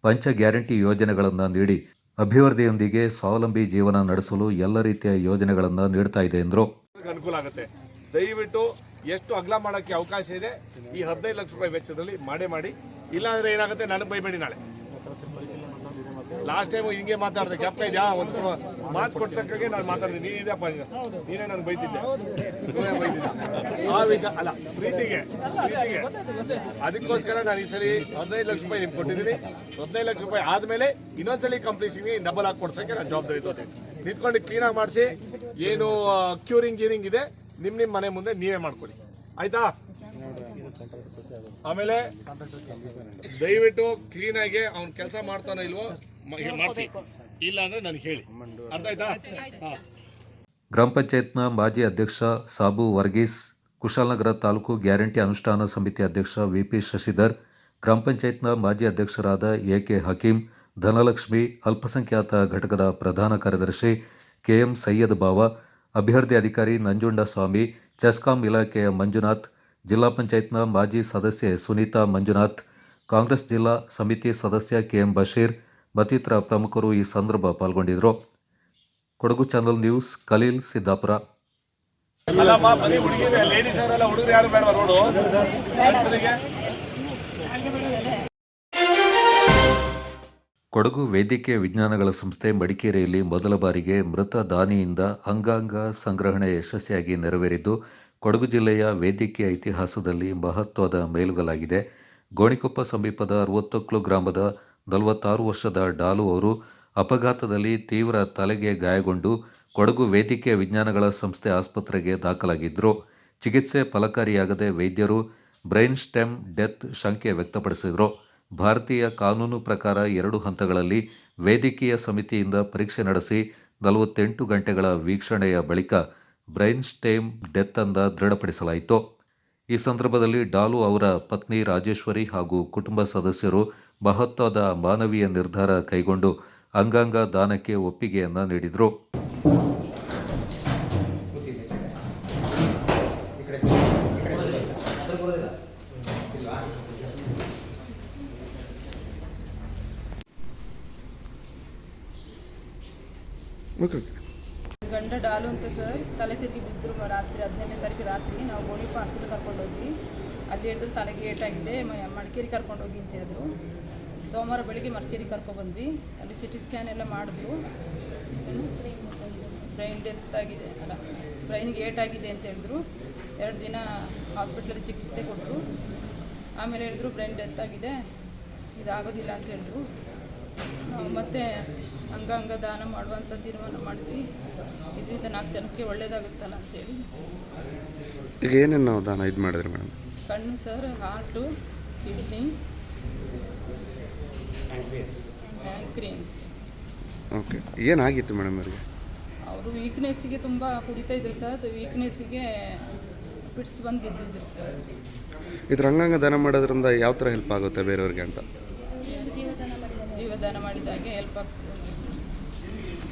ಪಂಚ ಗ್ಯಾರಂಟಿ ಯೋಜನೆಗಳನ್ನು ನೀಡಿ ಅಭಿವೃದ್ಧಿಯೊಂದಿಗೆ ಸ್ವಾವಲಂಬಿ ಜೀವನ ನಡೆಸಲು ಎಲ್ಲ ರೀತಿಯ ಯೋಜನೆಗಳನ್ನು ನೀಡ್ತಾ ಇದೆ ಎಂದರು. ಅನುಕೂಲ ಆಗುತ್ತೆ. ದಯವಿಟ್ಟು ಎಷ್ಟು ಅಗಲ ಮಾಡೋಕ್ಕೆ ಅವಕಾಶ ಇದೆ ಈ 15 ಲಕ್ಷ ರೂಪಾಯಿ ವೆಚ್ಚದಲ್ಲಿ ಮಾಡಿ. ಇಲ್ಲಾಂದ್ರೆ ಏನಾಗುತ್ತೆ, ನನಗೆ ಬೈಬೇಡಿ. ನಾಳೆ ಲಾಸ್ಟ್ ಟೈಮ್ ಹಿಂಗೆ ಮಾತಾಡಿದೆ, ಜ್ಞಾಪಕ ಇದೆಯಾ? ಒಂದು ಮಾತು ಕೊಟ್ಟಕ್ಕಾಗೆ ನಾನು ಮಾತಾಡಿದೆ. ನೀನೇ ನಾನು ಬೈತಿದ್ದೆ ಆ ವಿಚಾರ ಅಲ್ಲ, ಪ್ರೀತಿಗೆ. ಅದಕ್ಕೋಸ್ಕರ ನಾನು ಈ ಸರಿ 15 ಲಕ್ಷ ರೂಪಾಯಿ ನಿಮ್ಗೆ ಕೊಟ್ಟಿದ್ದೀನಿ. 15 ಲಕ್ಷ ರೂಪಾಯಿ ಆದಮೇಲೆ ಇನ್ನೊಂದ್ಸಲಿ ಕಂಪ್ಲೀಷನ್ಗೆ ಡಬಲ್ ಆಗಿ ಕೊಡ್ಸೋಕ್ಕೆ ನಾನು ಜವಾಬ್ದಾರಿ ತೋತೀನಿ. ನಿಂತ್ಕೊಂಡು ಕ್ಲೀನಾಗಿ ಮಾಡಿಸಿ, ಏನು ಕ್ಯೂರಿಂಗ್ ಗೀರಿಂಗ್ ಇದೆ ನಿಮ್ಮ ಮನೆ ಮುಂದೆ ನೀವೇ ಮಾಡ್ಕೊಳ್ಳಿ, ಆಯ್ತಾ? ಆಮೇಲೆ ದಯವಿಟ್ಟು ಕ್ಲೀನಾಗಿ ಅವ್ನು ಕೆಲಸ ಮಾಡ್ತಾನೋ ಇಲ್ವೋ ಮಾಡಿಸಿ. ಇಲ್ಲ ಅಂದರೆ ನನಗೆ ಹೇಳಿ, ಅರ್ಥ ಆಯ್ತಾ? ಹಾಂ. ಗ್ರಾಮ ಪಂಚಾಯತ್ನ ಮಾಜಿ ಅಧ್ಯಕ್ಷ ಸಾಬು ವರ್ಗೀಸ್, ಕುಶಾಲನಗರ ತಾಲೂಕು ಗ್ಯಾರಂಟಿ ಅನುಷ್ಠಾನ ಸಮಿತಿ ಅಧ್ಯಕ್ಷ ವಿಪಿ ಶಶಿಧರ್, ಗ್ರಾಮ ಪಂಚಾಯತ್ನ ಮಾಜಿ ಅಧ್ಯಕ್ಷರಾದ ಎಕೆ ಹಕೀಂ, ಧನಲಕ್ಷ್ಮಿ, ಅಲ್ಪಸಂಖ್ಯಾತ ಘಟಕದ ಪ್ರಧಾನ ಕಾರ್ಯದರ್ಶಿ ಕೆಎಂ ಸೈಯದ್ ಬಾವ, ಅಭಿವೃದ್ಧಿ ಅಧಿಕಾರಿ ನಂಜುಂಡಸ್ವಾಮಿ, ಚೆಸ್ಕಾಂ ಇಲಾಖೆಯ ಮಂಜುನಾಥ್, ಜಿಲ್ಲಾ ಪಂಚಾಯತ್ನ ಮಾಜಿ ಸದಸ್ಯೆ ಸುನೀತಾ ಮಂಜುನಾಥ್, ಕಾಂಗ್ರೆಸ್ ಜಿಲ್ಲಾ ಸಮಿತಿ ಸದಸ್ಯ ಕೆಎಂ ಬಶೀರ್ ಮತ್ತಿತರ ಪ್ರಮುಖರು ಈ ಸಂದರ್ಭ ಪಾಲ್ಗೊಂಡಿದ್ದರು. Kodagu channel news, Khaleel, Siddapura. ಅಲ್ಲಮ್ಮ, ಬರೀ ಹುಡುಗಿರು, ಲೇಡೀಸ್ ಅವರೆಲ್ಲ, ಹುಡುಗರು ಯಾರು ಬೇಡವಾ ರೋಡು? ಕೊಡಗು ವೈದ್ಯಕೀಯ ವಿಜ್ಞಾನಗಳ ಸಂಸ್ಥೆ ಮಡಿಕೇರಿಯಲ್ಲಿ ಮೊದಲ ಬಾರಿಗೆ ಮೃತ ದಾನಿಯಿಂದ ಅಂಗಾಂಗ ಸಂಗ್ರಹಣೆ ಯಶಸ್ವಿಯಾಗಿ ನೆರವೇರಿದ್ದು, ಕೊಡಗು ಜಿಲ್ಲೆಯ ವೈದ್ಯಕೀಯ ಇತಿಹಾಸದಲ್ಲಿ ಮಹತ್ವದ ಮೈಲುಗಲ್ಲಾಗಿದೆ. ಗೋಣಿಕೊಪ್ಪ ಸಮೀಪದ 60 ಗ್ರಾಮದ 46 ವರ್ಷದ ಡಾಲು ಅವರು ಅಪಘಾತದಲ್ಲಿ ತೀವ್ರ ತಲೆಗೆ ಗಾಯಗೊಂಡು ಕೊಡಗು ವೈದ್ಯಕೀಯ ವಿಜ್ಞಾನಗಳ ಸಂಸ್ಥೆ ಆಸ್ಪತ್ರೆಗೆ ದಾಖಲಾಗಿದ್ದರು. ಚಿಕಿತ್ಸೆ ಫಲಕಾರಿಯಾಗದೆ ವೈದ್ಯರು ಬ್ರೈನ್ ಸ್ಟೆಮ್ ಡೆತ್ ಶಂಕೆ ವ್ಯಕ್ತಪಡಿಸಿದರು. ಭಾರತೀಯ ಕಾನೂನು ಪ್ರಕಾರ 2 ಹಂತಗಳಲ್ಲಿ ವೈದ್ಯಕೀಯ ಸಮಿತಿಯಿಂದ ಪರೀಕ್ಷೆ ನಡೆಸಿ 48 ಗಂಟೆಗಳ ವೀಕ್ಷಣೆಯ ಬಳಿಕ ಬ್ರೈನ್ ಸ್ಟೆಮ್ ಡೆತ್ ಅಂತ ದೃಢಪಡಿಸಲಾಯಿತು. ಈ ಸಂದರ್ಭದಲ್ಲಿ ಡಾಲು ಅವರ ಪತ್ನಿ ರಾಜೇಶ್ವರಿ ಹಾಗೂ ಕುಟುಂಬ ಸದಸ್ಯರು ಮಹತ್ವದ ಮಾನವೀಯ ನಿರ್ಧಾರ ಕೈಗೊಂಡು ಅಂಗಾಂಗ ದಾನಕ್ಕೆ ಒಪ್ಪಿಗೆಯನ್ನ ನೀಡಿದರು. ಗಂಡ ಡಾಲು ಅಂತ ಸರ್, ತಲೆ ತಿರುಗಿ ಬಿದ್ದರು. ರಾತ್ರಿ 15ನೇ ತಾರೀಕು ರಾತ್ರಿ ನಾವು ಗೋಣಿಪ್ಪ ಹಾಸ್ಪಿಟಲ್ ಕರ್ಕೊಂಡೋಗಿ, ಅಲ್ಲಿ ಹೇಳಿದ್ರು ತಲೆಗೆ ಏಟಾಗಿದೆ, ಮಡಿಕೇರಿ ಕರ್ಕೊಂಡೋಗಿ ಅಂತ ಹೇಳಿದ್ರು. ಸೋಮವಾರ ಬೆಳಿಗ್ಗೆ ಮಡಿಕೇರಿ ಕರ್ಕೊಬಂದ್ವಿ. ಅಲ್ಲಿ ಸಿಟಿ ಸ್ಕ್ಯಾನ್ ಎಲ್ಲ ಮಾಡಿದ್ರು. ಬ್ರೈನ್ ಡೆತ್ ಆಗಿದೆ, ಅಲ್ಲ ಬ್ರೈನಿಗೆ ಏಟಾಗಿದೆ ಅಂತ ಹೇಳಿದ್ರು. 2 ದಿನ ಹಾಸ್ಪಿಟ್ಲಲ್ಲಿ ಚಿಕಿತ್ಸೆ ಕೊಟ್ಟರು. ಆಮೇಲೆ ಹೇಳಿದ್ರು ಬ್ರೈನ್ ಡೆತ್ ಆಗಿದೆ, ಇದಾಗೋದಿಲ್ಲ ಅಂತ ಹೇಳಿದ್ರು. ನಾವು ಮತ್ತೆ ಅಂಗಾಂಗ ದಾನ ಮಾಡುವಂಥ ತೀರ್ಮಾನ ಮಾಡಿದ್ವಿ. ಇದರಿಂದ 4 ಜನಕ್ಕೆ ಒಳ್ಳೇದಾಗುತ್ತಲ್ಲ ಅಂತೇಳಿ. ಈಗ ಏನೇನು ನಾವು ದಾನ ಇದು ಮಾಡಿದ್ರಿ ಮೇಡಮ್? ಕಣ್ಣು ಸರ್, ಹಾರ್ಟು, ಕಿಡ್ನಿ, ಪ್ಯಾಂಕ್ರಿಯನ್ಸ್. ಓಕೆ, ಏನಾಗಿತ್ತು ಮೇಡಮ್ ಅವರಿಗೆ? ಅವರು ವೀಕ್ನೆಸ್ಸಿಗೆ ತುಂಬ ಕುಡಿತಾ ಇದ್ರು ಸರ್. ವೀಕ್ನೆಸ್ಸಿಗೆ ಪಿಟ್ಸ್ ಬಂದು ಬಿದ್ದಿದ್ರು ಸರ್. ಇದ್ರ ಅಂಗಾಂಗ ದಾನ ಮಾಡೋದ್ರಿಂದ ಯಾವ ಥರ ಹೆಲ್ಪ್ ಆಗುತ್ತೆ ಬೇರೆಯವ್ರಿಗೆ ಅಂತ? ಜೀವದಾನ ಮಾಡಿದಾಗೆ ಹೆಲ್ಪ್ ಆಗ್ತದೆ.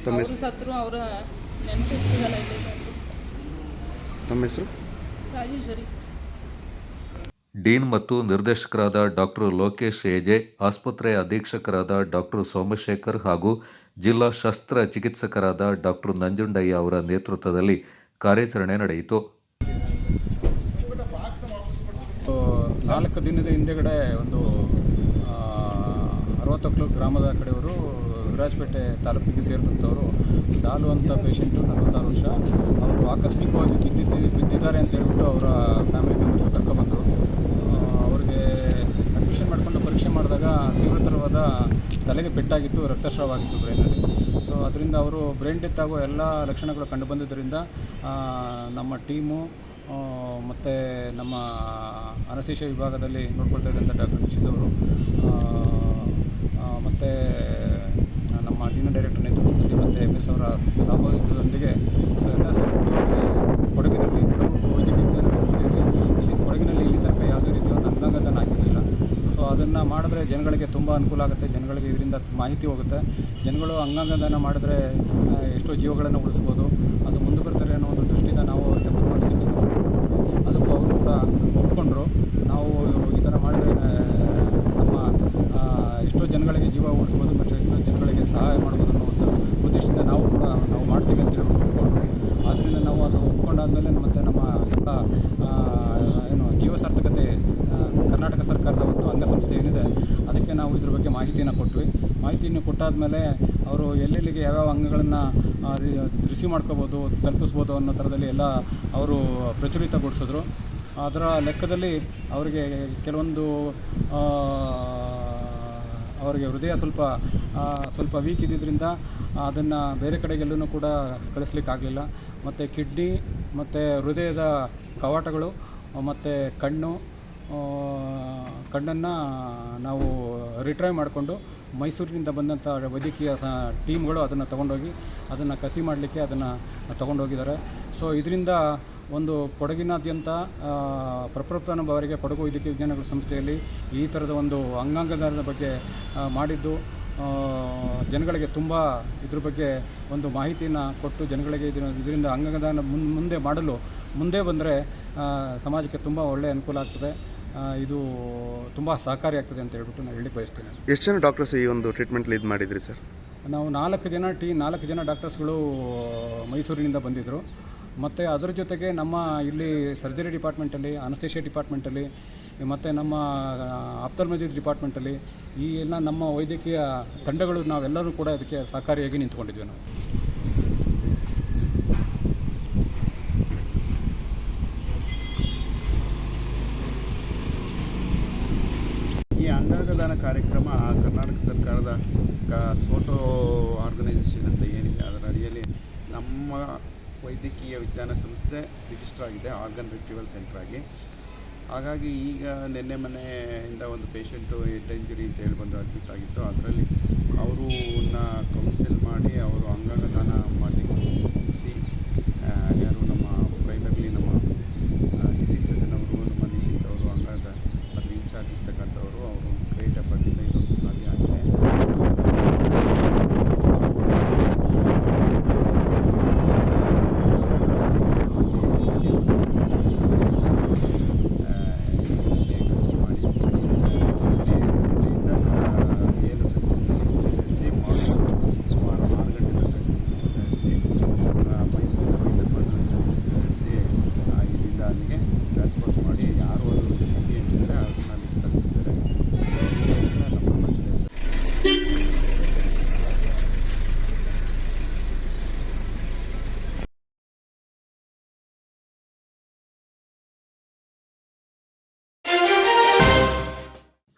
ತಮ್ಮ ಅವರು ಸತ್ರು, ಅವರ ನೆನಪಿಲ್ಲ. ತಮ್ಮ ಹೆಸರು? ರಾಜೇಶ್ವರಿ. ಡೀನ್ ಮತ್ತು ನಿರ್ದೇಶಕರಾದ ಡಾಕ್ಟರ್ ಲೋಕೇಶ್ ಎಜೆ, ಆಸ್ಪತ್ರೆ ಅಧೀಕ್ಷಕರಾದ ಡಾಕ್ಟರ್ ಸೋಮಶೇಖರ್ ಹಾಗೂ ಜಿಲ್ಲಾ ಶಸ್ತ್ರ ಚಿಕಿತ್ಸಕರಾದ ಡಾಕ್ಟರ್ ನಂಜುಂಡಯ್ಯ ಅವರ ನೇತೃತ್ವದಲ್ಲಿ ಕಾರ್ಯಾಚರಣೆ ನಡೆಯಿತು. 4 ದಿನದ ಹಿಂದೆಗಡೆ ಒಂದು 60 ಗ್ರಾಮದ ಕಡೆಯವರು ವಿರಾಜಪೇಟೆ ತಾಲೂಕಿಗೆ ಸೇರಿದಂಥವರು ಡಾಲು ಅಂತ ಪೇಷೆಂಟು 46 ವರ್ಷ, ಅವರು ಆಕಸ್ಮಿಕವಾಗಿ ಬಿದ್ದಿದ್ದಾರೆ ಅಂತ ಹೇಳ್ಬಿಟ್ಟು ಅವರ ಫ್ಯಾಮಿಲಿ ಮೆಂಬರ್ಸ್ ಕರ್ಕೊಬಂದರು. ಅವ್ರಿಗೆ ಅಡ್ಮಿಷನ್ ಮಾಡಿಕೊಂಡು ಪರೀಕ್ಷೆ ಮಾಡಿದಾಗ ತೀವ್ರತರವಾದ ತಲೆಗೆ ಪೆಟ್ಟಾಗಿತ್ತು, ರಕ್ತಸ್ರಾವವಾಗಿತ್ತು ಬ್ರೈನಲ್ಲಿ. ಸೊ ಅದರಿಂದ ಅವರು ಬ್ರೈನ್ ಡೆತ್ ಆಗೋ ಎಲ್ಲ ಲಕ್ಷಣಗಳು ಕಂಡು ಬಂದಿದ್ದರಿಂದ ನಮ್ಮ ಟೀಮು ಮತ್ತು ನಮ್ಮ ಅನಸ್ತೇಷಿಯಾ ವಿಭಾಗದಲ್ಲಿ ನೋಡ್ಕೊಳ್ತಾ ಇದ್ದಂಥ ಡಾಕ್ಟರ್ ನಿಶಿದವರು ಮತ್ತು ನಮ್ಮ ಡೀನ್ ಡೈರೆಕ್ಟರ್ ನೇತೃತ್ವದಲ್ಲಿ ಮತ್ತು MS ಅವರ ಸಹಭಾಗಿತ್ವದೊಂದಿಗೆ ಎಲ್ಲ ಕೊಡಗಿನಲ್ಲಿ ಕೊಡಗು ವೈದ್ಯಕೀಯ ವಿಜ್ಞಾನ ಸಂಸ್ಥೆಯಲ್ಲಿ ಇಲ್ಲಿ ತನಕ ಯಾವುದೇ ರೀತಿಯ ಒಂದು ಅಂಗಾಂಗ ದಾನ ಆಗಿರಲಿಲ್ಲ. ಸೊ ಅದನ್ನು ಮಾಡಿದ್ರೆ ಜನಗಳಿಗೆ ತುಂಬ ಅನುಕೂಲ ಆಗುತ್ತೆ, ಜನಗಳಿಗೆ ಇದರಿಂದ ಮಾಹಿತಿ ಹೋಗುತ್ತೆ. ಜನಗಳು ಅಂಗಾಂಗ ದಾನ ಮಾಡಿದ್ರೆ ಎಷ್ಟೋ ಜೀವಗಳನ್ನು ಉಳಿಸ್ಬೋದು, ಅದು ಮುಂದೆ ಬರ್ತಾರೆ ಅನ್ನೋ ಒಂದು ದೃಷ್ಟಿಯಿಂದ ನಾವು ಅವರಿಗೆ ಮನವರಿಸಿಕೆ ಅದಕ್ಕೂ ಅವರು ಕೂಡ ಒಪ್ಕೊಂಡ್ರು. ನಾವು ಈ ಥರ ಮಾಡಿದ್ರೆ ನಮ್ಮ ಎಷ್ಟೋ ಜನಗಳಿಗೆ ಜೀವ ಉಳಿಸ್ಬೋದು ಮತ್ತು ಎಷ್ಟೋ ಜನಗಳಿಗೆ ಸಹಾಯ ಮಾಡ್ಬೋದು ಅನ್ನೋ ಒಂದು ಉದ್ದೇಶದಿಂದ ನಾವು ಮಾಡ್ತೀವಿ ಅಂತ ಹೇಳಿ ಒಪ್ಕೊಂಡ್ರು. ಆದ್ದರಿಂದ ನಾವು ಅದು ಒಪ್ಕೊಂಡಾದ್ಮೇಲೆ ಮತ್ತು ನಮ್ಮ ಏನು ಜೀವ ಸಾರ್ಥಕತೆ ಕರ್ನಾಟಕ ಸರ್ಕಾರದ ಒಂದು ಅಂಗಸಂಸ್ಥೆ ಏನಿದೆ ಅದಕ್ಕೆ ನಾವು ಇದ್ರ ಬಗ್ಗೆ ಮಾಹಿತಿಯನ್ನು ಕೊಟ್ವಿ. ಮಾಹಿತಿಯನ್ನು ಕೊಟ್ಟಾದಮೇಲೆ ಅವರು ಎಲ್ಲೆಲ್ಲಿಗೆ ಯಾವ್ಯಾವ ಅಂಗಗಳನ್ನು ರಿಸೀವ್ ಮಾಡ್ಕೋಬೋದು, ತಲುಪಿಸ್ಬೋದು ಅನ್ನೋ ಥರದಲ್ಲಿ ಎಲ್ಲ ಅವರು ಪ್ರಚಲಿತಗೊಳಿಸಿದ್ರು. ಅದರ ಲೆಕ್ಕದಲ್ಲಿ ಅವರಿಗೆ ಕೆಲವೊಂದು ಅವರಿಗೆ ಹೃದಯ ಸ್ವಲ್ಪ ವೀಕ್ ಇದ್ದಿದ್ದರಿಂದ ಅದನ್ನು ಬೇರೆ ಕಡೆಗೆಲ್ಲೂ ಕೂಡ ಕಳಿಸ್ಲಿಕ್ಕಾಗಲಿಲ್ಲ. ಮತ್ತು ಕಿಡ್ನಿ ಮತ್ತು ಹೃದಯದ ಕವಾಟಗಳು ಮತ್ತು ಕಣ್ಣು ಕಣ್ಣನ್ನು ನಾವು ರಿಟ್ರೈವ್ ಮಾಡಿಕೊಂಡು ಮೈಸೂರಿನಿಂದ ಬಂದಂಥ ವೈದ್ಯಕೀಯ ಟೀಮ್ಗಳು ಅದನ್ನು ತೊಗೊಂಡೋಗಿ ಅದನ್ನು ಕಸಿ ಮಾಡಲಿಕ್ಕೆ ಅದನ್ನು ತೊಗೊಂಡೋಗಿದ್ದಾರೆ. ಸೊ ಇದರಿಂದ ಒಂದು ಕೊಡಗಿನಾದ್ಯಂತ ಪ್ರಪ್ರಥಮ ಬಾರಿಗೆ ಕೊಡಗು ವೈದ್ಯಕೀಯ ವಿಜ್ಞಾನಗಳ ಸಂಸ್ಥೆಯಲ್ಲಿ ಈ ಥರದ ಒಂದು ಅಂಗಾಂಗದಾನದ ಬಗ್ಗೆ ಮಾಡಿದ್ದು ಜನಗಳಿಗೆ ತುಂಬ ಇದ್ರ ಬಗ್ಗೆ ಒಂದು ಮಾಹಿತಿಯನ್ನು ಕೊಟ್ಟು ಜನಗಳಿಗೆ ಇದರಿಂದ ಅಂಗಾಂಗದಾನ ಮುಂದೆ ಮಾಡಲು ಮುಂದೆ ಬಂದರೆ ಸಮಾಜಕ್ಕೆ ತುಂಬ ಒಳ್ಳೆಯ ಅನುಕೂಲ ಆಗ್ತದೆ. ಇದು ತುಂಬ ಸಹಕಾರಿಯಾಗ್ತದೆ ಅಂತ ಹೇಳ್ಬಿಟ್ಟು ನಾನು ಹೇಳಲಿಕ್ಕೆ ಬಯಸ್ತೇನೆ. ಎಷ್ಟು ಜನ ಡಾಕ್ಟರ್ಸ್ ಈ ಒಂದು ಟ್ರೀಟ್ಮೆಂಟ್ಲಿ ಇದು ಮಾಡಿದ್ರಿ ಸರ್? ನಾವು 4 ಜನ ಡಾಕ್ಟರ್ಸ್ಗಳು ಮೈಸೂರಿನಿಂದ ಬಂದಿದ್ದರು. ಮತ್ತು ಅದರ ಜೊತೆಗೆ ನಮ್ಮ ಇಲ್ಲಿ ಸರ್ಜರಿ ಡಿಪಾರ್ಟ್ಮೆಂಟಲ್ಲಿ, ಅನಸ್ತೇಷಿಯಾ ಡಿಪಾರ್ಟ್ಮೆಂಟಲ್ಲಿ ಮತ್ತು ನಮ್ಮ ಆಪ್ಥಾಲ್ಮಾಲಜಿ ಡಿಪಾರ್ಟ್ಮೆಂಟಲ್ಲಿ ಈ ಎಲ್ಲ ನಮ್ಮ ವೈದ್ಯಕೀಯ ತಂಡಗಳು ನಾವೆಲ್ಲರೂ ಕೂಡ ಅದಕ್ಕೆ ಸಹಕಾರಿಯಾಗಿ ನಿಂತ್ಕೊಂಡಿದ್ವಿ ನಾವು. ಈ ಅಂಗಾಂಗದಾನ ಕಾರ್ಯಕ್ರಮ ಕರ್ನಾಟಕ ಸರ್ಕಾರದ ಸೋಟೋ ಆರ್ಗನೈಸೇಷನ್ ಅಂತ ಏನಿದೆ ಅದರ ಅಡಿಯಲ್ಲಿ ನಮ್ಮ ವೈದ್ಯಕೀಯ ವಿಜ್ಞಾನ ಸಂಸ್ಥೆ ರಿಜಿಸ್ಟರ್ ಆಗಿದೆ ಆರ್ಗನ್ ರಿಟ್ರೀವಲ್ ಸೆಂಟರ್ ಆಗಿ. ಹಾಗಾಗಿ ಈಗ ನಿನ್ನೆ ಮನೆಯಿಂದ ಒಂದು ಪೇಷಂಟು ಹೆಡ್ ಇಂಜರಿ ಅಂತ ಹೇಳಿ ಬಂದು ಅಡ್ಮಿಟ್ ಆಗಿತ್ತು. ಅದರಲ್ಲಿ ಅವರನ್ನ ಕೌನ್ಸಿಲ್ ಮಾಡಿ ಅವರು ಅಂಗಾಂಗದಾನ ಮಾಡಲಿಕ್ಕೆ ಒಪ್ಪಿಸಿ ಯಾರು ನಮ್ಮ ಪ್ರೈಮರ್ಲಿ ನಮ್ಮ ಡಿಸೀಸ್ ಸರ್ಜನ್ ಅವರು, ನಮ್ಮ ನಿಶಿತ್ ಅವರು, ಅಂಗಾಂಗ ಅದ್ರ ಇನ್ಚಾರ್ಜ್ ಇರ್ತಕ್ಕಂಥವರು, ಅವರು ಗ್ರೇಟ್ ಎಫರ್ಟಿಂದ ಇದೊಂದು ಸಾಧ್ಯ ಆಗಿದೆ.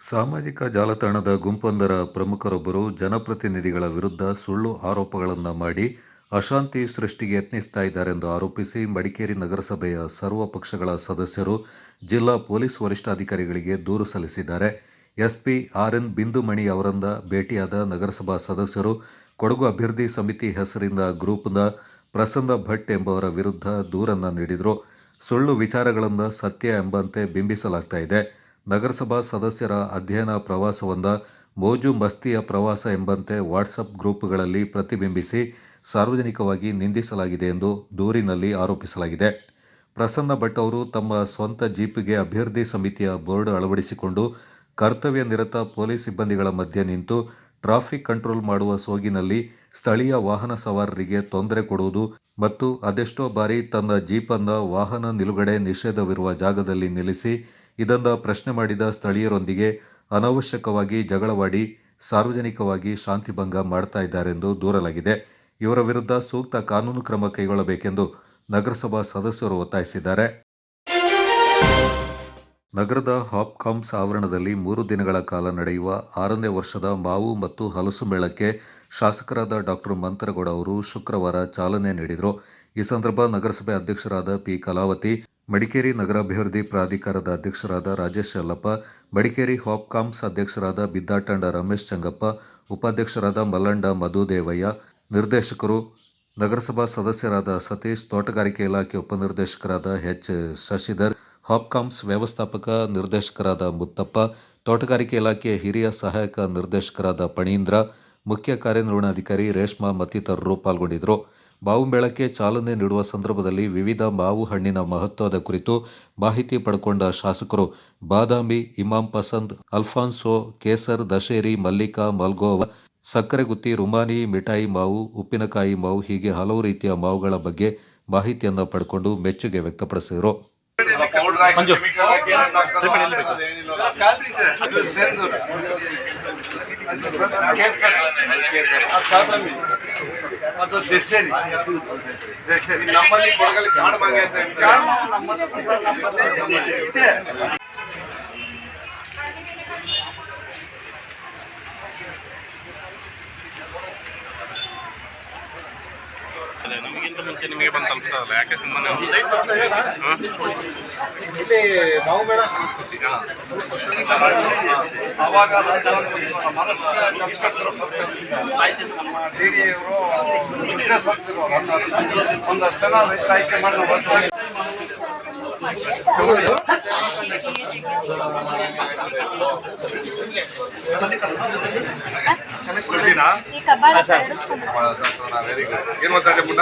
ಸಾಮಾಜಿಕ ಜಾಲತಾಣದ ಗುಂಪೊಂದರ ಪ್ರಮುಖರೊಬ್ಬರು ಜನಪ್ರತಿನಿಧಿಗಳ ವಿರುದ್ಧ ಸುಳ್ಳು ಆರೋಪಗಳನ್ನು ಮಾಡಿ ಅಶಾಂತಿ ಸೃಷ್ಟಿಗೆ ಯತ್ನಿಸ್ತಾ ಇದ್ದಾರೆಂದು ಆರೋಪಿಸಿ ಮಡಿಕೇರಿ ನಗರಸಭೆಯ ಸರ್ವ ಪಕ್ಷಗಳ ಸದಸ್ಯರು ಜಿಲ್ಲಾ ಪೊಲೀಸ್ ವರಿಷ್ಠಾಧಿಕಾರಿಗಳಿಗೆ ದೂರು ಸಲ್ಲಿಸಿದ್ದಾರೆ. ಎಸ್ಪಿ ಆರ್ಎನ್ ಬಿಂದುಮಣಿ ಅವರಿಂದ ಭೇಟಿಯಾದ ನಗರಸಭಾ ಸದಸ್ಯರು ಕೊಡಗು ಅಭಿವೃದ್ಧಿ ಸಮಿತಿ ಹೆಸರಿನ ಗ್ರೂಪ್ನ ಪ್ರಸನ್ನ ಭಟ್ ಎಂಬವರ ವಿರುದ್ಧ ದೂರನ್ನು ನೀಡಿದರು. ಸುಳ್ಳು ವಿಚಾರಗಳನ್ನು ಸತ್ಯ ಎಂಬಂತೆ ಬಿಂಬಿಸಲಾಗ್ತಾ ಇದೆ. ನಗರಸಭಾ ಸದಸ್ಯರ ಅಧ್ಯಯನ ಪ್ರವಾಸವೊಂದ ಮೋಜು ಮಸ್ತಿಯ ಪ್ರವಾಸ ಎಂಬಂತೆ ವಾಟ್ಸಪ್ ಗ್ರೂಪ್ಗಳಲ್ಲಿ ಪ್ರತಿಬಿಂಬಿಸಿ ಸಾರ್ವಜನಿಕವಾಗಿ ನಿಂದಿಸಲಾಗಿದೆ ಎಂದು ದೂರಿನಲ್ಲಿ ಆರೋಪಿಸಲಾಗಿದೆ. ಪ್ರಸನ್ನ ಭಟ್ ಅವರು ತಮ್ಮ ಸ್ವಂತ ಜೀಪಿಗೆ ಅಭಿವೃದ್ಧಿ ಸಮಿತಿಯ ಬೋರ್ಡ್ ಅಳವಡಿಸಿಕೊಂಡು ಕರ್ತವ್ಯ ನಿರತ ಪೊಲೀಸ್ ಸಿಬ್ಬಂದಿಗಳ ಮಧ್ಯೆ ನಿಂತು ಟ್ರಾಫಿಕ್ ಕಂಟ್ರೋಲ್ ಮಾಡುವ ಸೋಗಿನಲ್ಲಿ ಸ್ಥಳೀಯ ವಾಹನ ಸವಾರರಿಗೆ ತೊಂದರೆ ಕೊಡುವುದು ಮತ್ತು ಅದೆಷ್ಟೋ ಬಾರಿ ತನ್ನ ಜೀಪನ್ನು ವಾಹನ ನಿಲುಗಡೆ ನಿಷೇಧವಿರುವ ಜಾಗದಲ್ಲಿ ನಿಲ್ಲಿಸಿ ಇದನ್ನು ಪ್ರಶ್ನೆ ಮಾಡಿದ ಸ್ಥಳೀಯರೊಂದಿಗೆ ಅನವಶ್ಯಕವಾಗಿ ಜಗಳವಾಡಿ ಸಾರ್ವಜನಿಕವಾಗಿ ಶಾಂತಿಭಂಗ ಮಾಡ್ತಾ ಇದ್ದಾರೆಂದು ದೂರಲಾಗಿದೆ. ಇವರ ವಿರುದ್ಧ ಸೂಕ್ತ ಕಾನೂನು ಕ್ರಮ ಕೈಗೊಳ್ಳಬೇಕೆಂದು ನಗರಸಭಾ ಸದಸ್ಯರು ಒತ್ತಾಯಿಸಿದ್ದಾರೆ. ನಗರದ ಹಾಪ್ಕಾಮ್ಸ್ ಆವರಣದಲ್ಲಿ 3 ದಿನಗಳ ಕಾಲ ನಡೆಯುವ 6ನೇ ವರ್ಷದ ಮಾವು ಮತ್ತು ಹಲಸು ಮೇಳಕ್ಕೆ ಶಾಸಕರಾದ ಡಾಕ್ಟರ್ ಮಂತರಗೌಡ ಅವರು ಶುಕ್ರವಾರ ಚಾಲನೆ ನೀಡಿದರು. ಈ ಸಂದರ್ಭ ನಗರಸಭೆ ಅಧ್ಯಕ್ಷರಾದ ಪಿ ಕಲಾವತಿ, ಮಡಿಕೇರಿ ನಗರಾಭಿವೃದ್ಧಿ ಪ್ರಾಧಿಕಾರದ ಅಧ್ಯಕ್ಷರಾದ ರಾಜೇಶ್ ಯಲ್ಲಪ್ಪ, ಮಡಿಕೇರಿ ಹಾಪ್ಕಾಮ್ಸ್ ಅಧ್ಯಕ್ಷರಾದ ಬಿದ್ದಾಟಂಡ ರಮೇಶ್ ಚಂಗಪ್ಪ, ಉಪಾಧ್ಯಕ್ಷರಾದ ಮಲ್ಲಂಡ ಮಧುದೇವಯ್ಯ, ನಿರ್ದೇಶಕರು ನಗರಸಭಾ ಸದಸ್ಯರಾದ ಸತೀಶ್, ತೋಟಗಾರಿಕೆ ಇಲಾಖೆ ಉಪನಿರ್ದೇಶಕರಾದ ಎಚ್ ಶಶಿಧರ್, ಹಾಪ್ಕಾಮ್ಸ್ ವ್ಯವಸ್ಥಾಪಕ ನಿರ್ದೇಶಕರಾದ ಮುತ್ತಪ್ಪ, ತೋಟಗಾರಿಕೆ ಇಲಾಖೆ ಹಿರಿಯ ಸಹಾಯಕ ನಿರ್ದೇಶಕರಾದ ಪಣೀಂದ್ರ, ಮುಖ್ಯ ಕಾರ್ಯನಿರ್ವಹಣಾಧಿಕಾರಿ ರೇಷ್ಮಾ ಮತ್ತಿತರರು ಪಾಲ್ಗೊಂಡಿದ್ದರು. ಮಾವು ಮೇಳಕ್ಕೆ ಚಾಲನೆ ನೀಡುವ ಸಂದರ್ಭದಲ್ಲಿ ವಿವಿಧ ಮಾವು ಹಣ್ಣಿನ ಮಹತ್ವದ ಕುರಿತು ಮಾಹಿತಿ ಪಡ್ಕೊಂಡ ಶಾಸಕರು ಬಾದಾಮಿ, ಇಮಾಮ್ ಪಸಂದ್, ಅಲ್ಫಾನ್ಸೋ, ಕೇಸರ್, ದಶೇರಿ, ಮಲ್ಲಿಕಾ, ಮಲ್ಗೋವಾ, ಸಕ್ಕರೆಗುತ್ತಿ, ರುಮಾನಿ, ಮಿಠಾಯಿ ಮಾವು, ಉಪ್ಪಿನಕಾಯಿ ಮಾವು ಹೀಗೆ ಹಲವು ರೀತಿಯ ಮಾವುಗಳ ಬಗ್ಗೆ ಮಾಹಿತಿಯನ್ನು ಪಡ್ಕೊಂಡು ಮೆಚ್ಚುಗೆ ವ್ಯಕ್ತಪಡಿಸಿದರು. ನಮ್ಮಲ್ಲಿ ನಮಗಿಂತ ಮುಂಚೆ ನಿಮಗೆ ಬಂದು ತಲುಪ್ತಾರಲ್ಲ, ಯಾಕೆ ಸುಮ್ಮನೆ ಇಲ್ಲಿ ನಾವು ಬೇಡ ಅವಾಗ ಒಂದಷ್ಟು ಜನ ರೈತರ ಆಯ್ಕೆ ಮಾಡಿ ವೆರಿ ಗುಡ್. ಏನ್ ಮಾತಾಡ್ದೆ ಪುಟ್ಟ?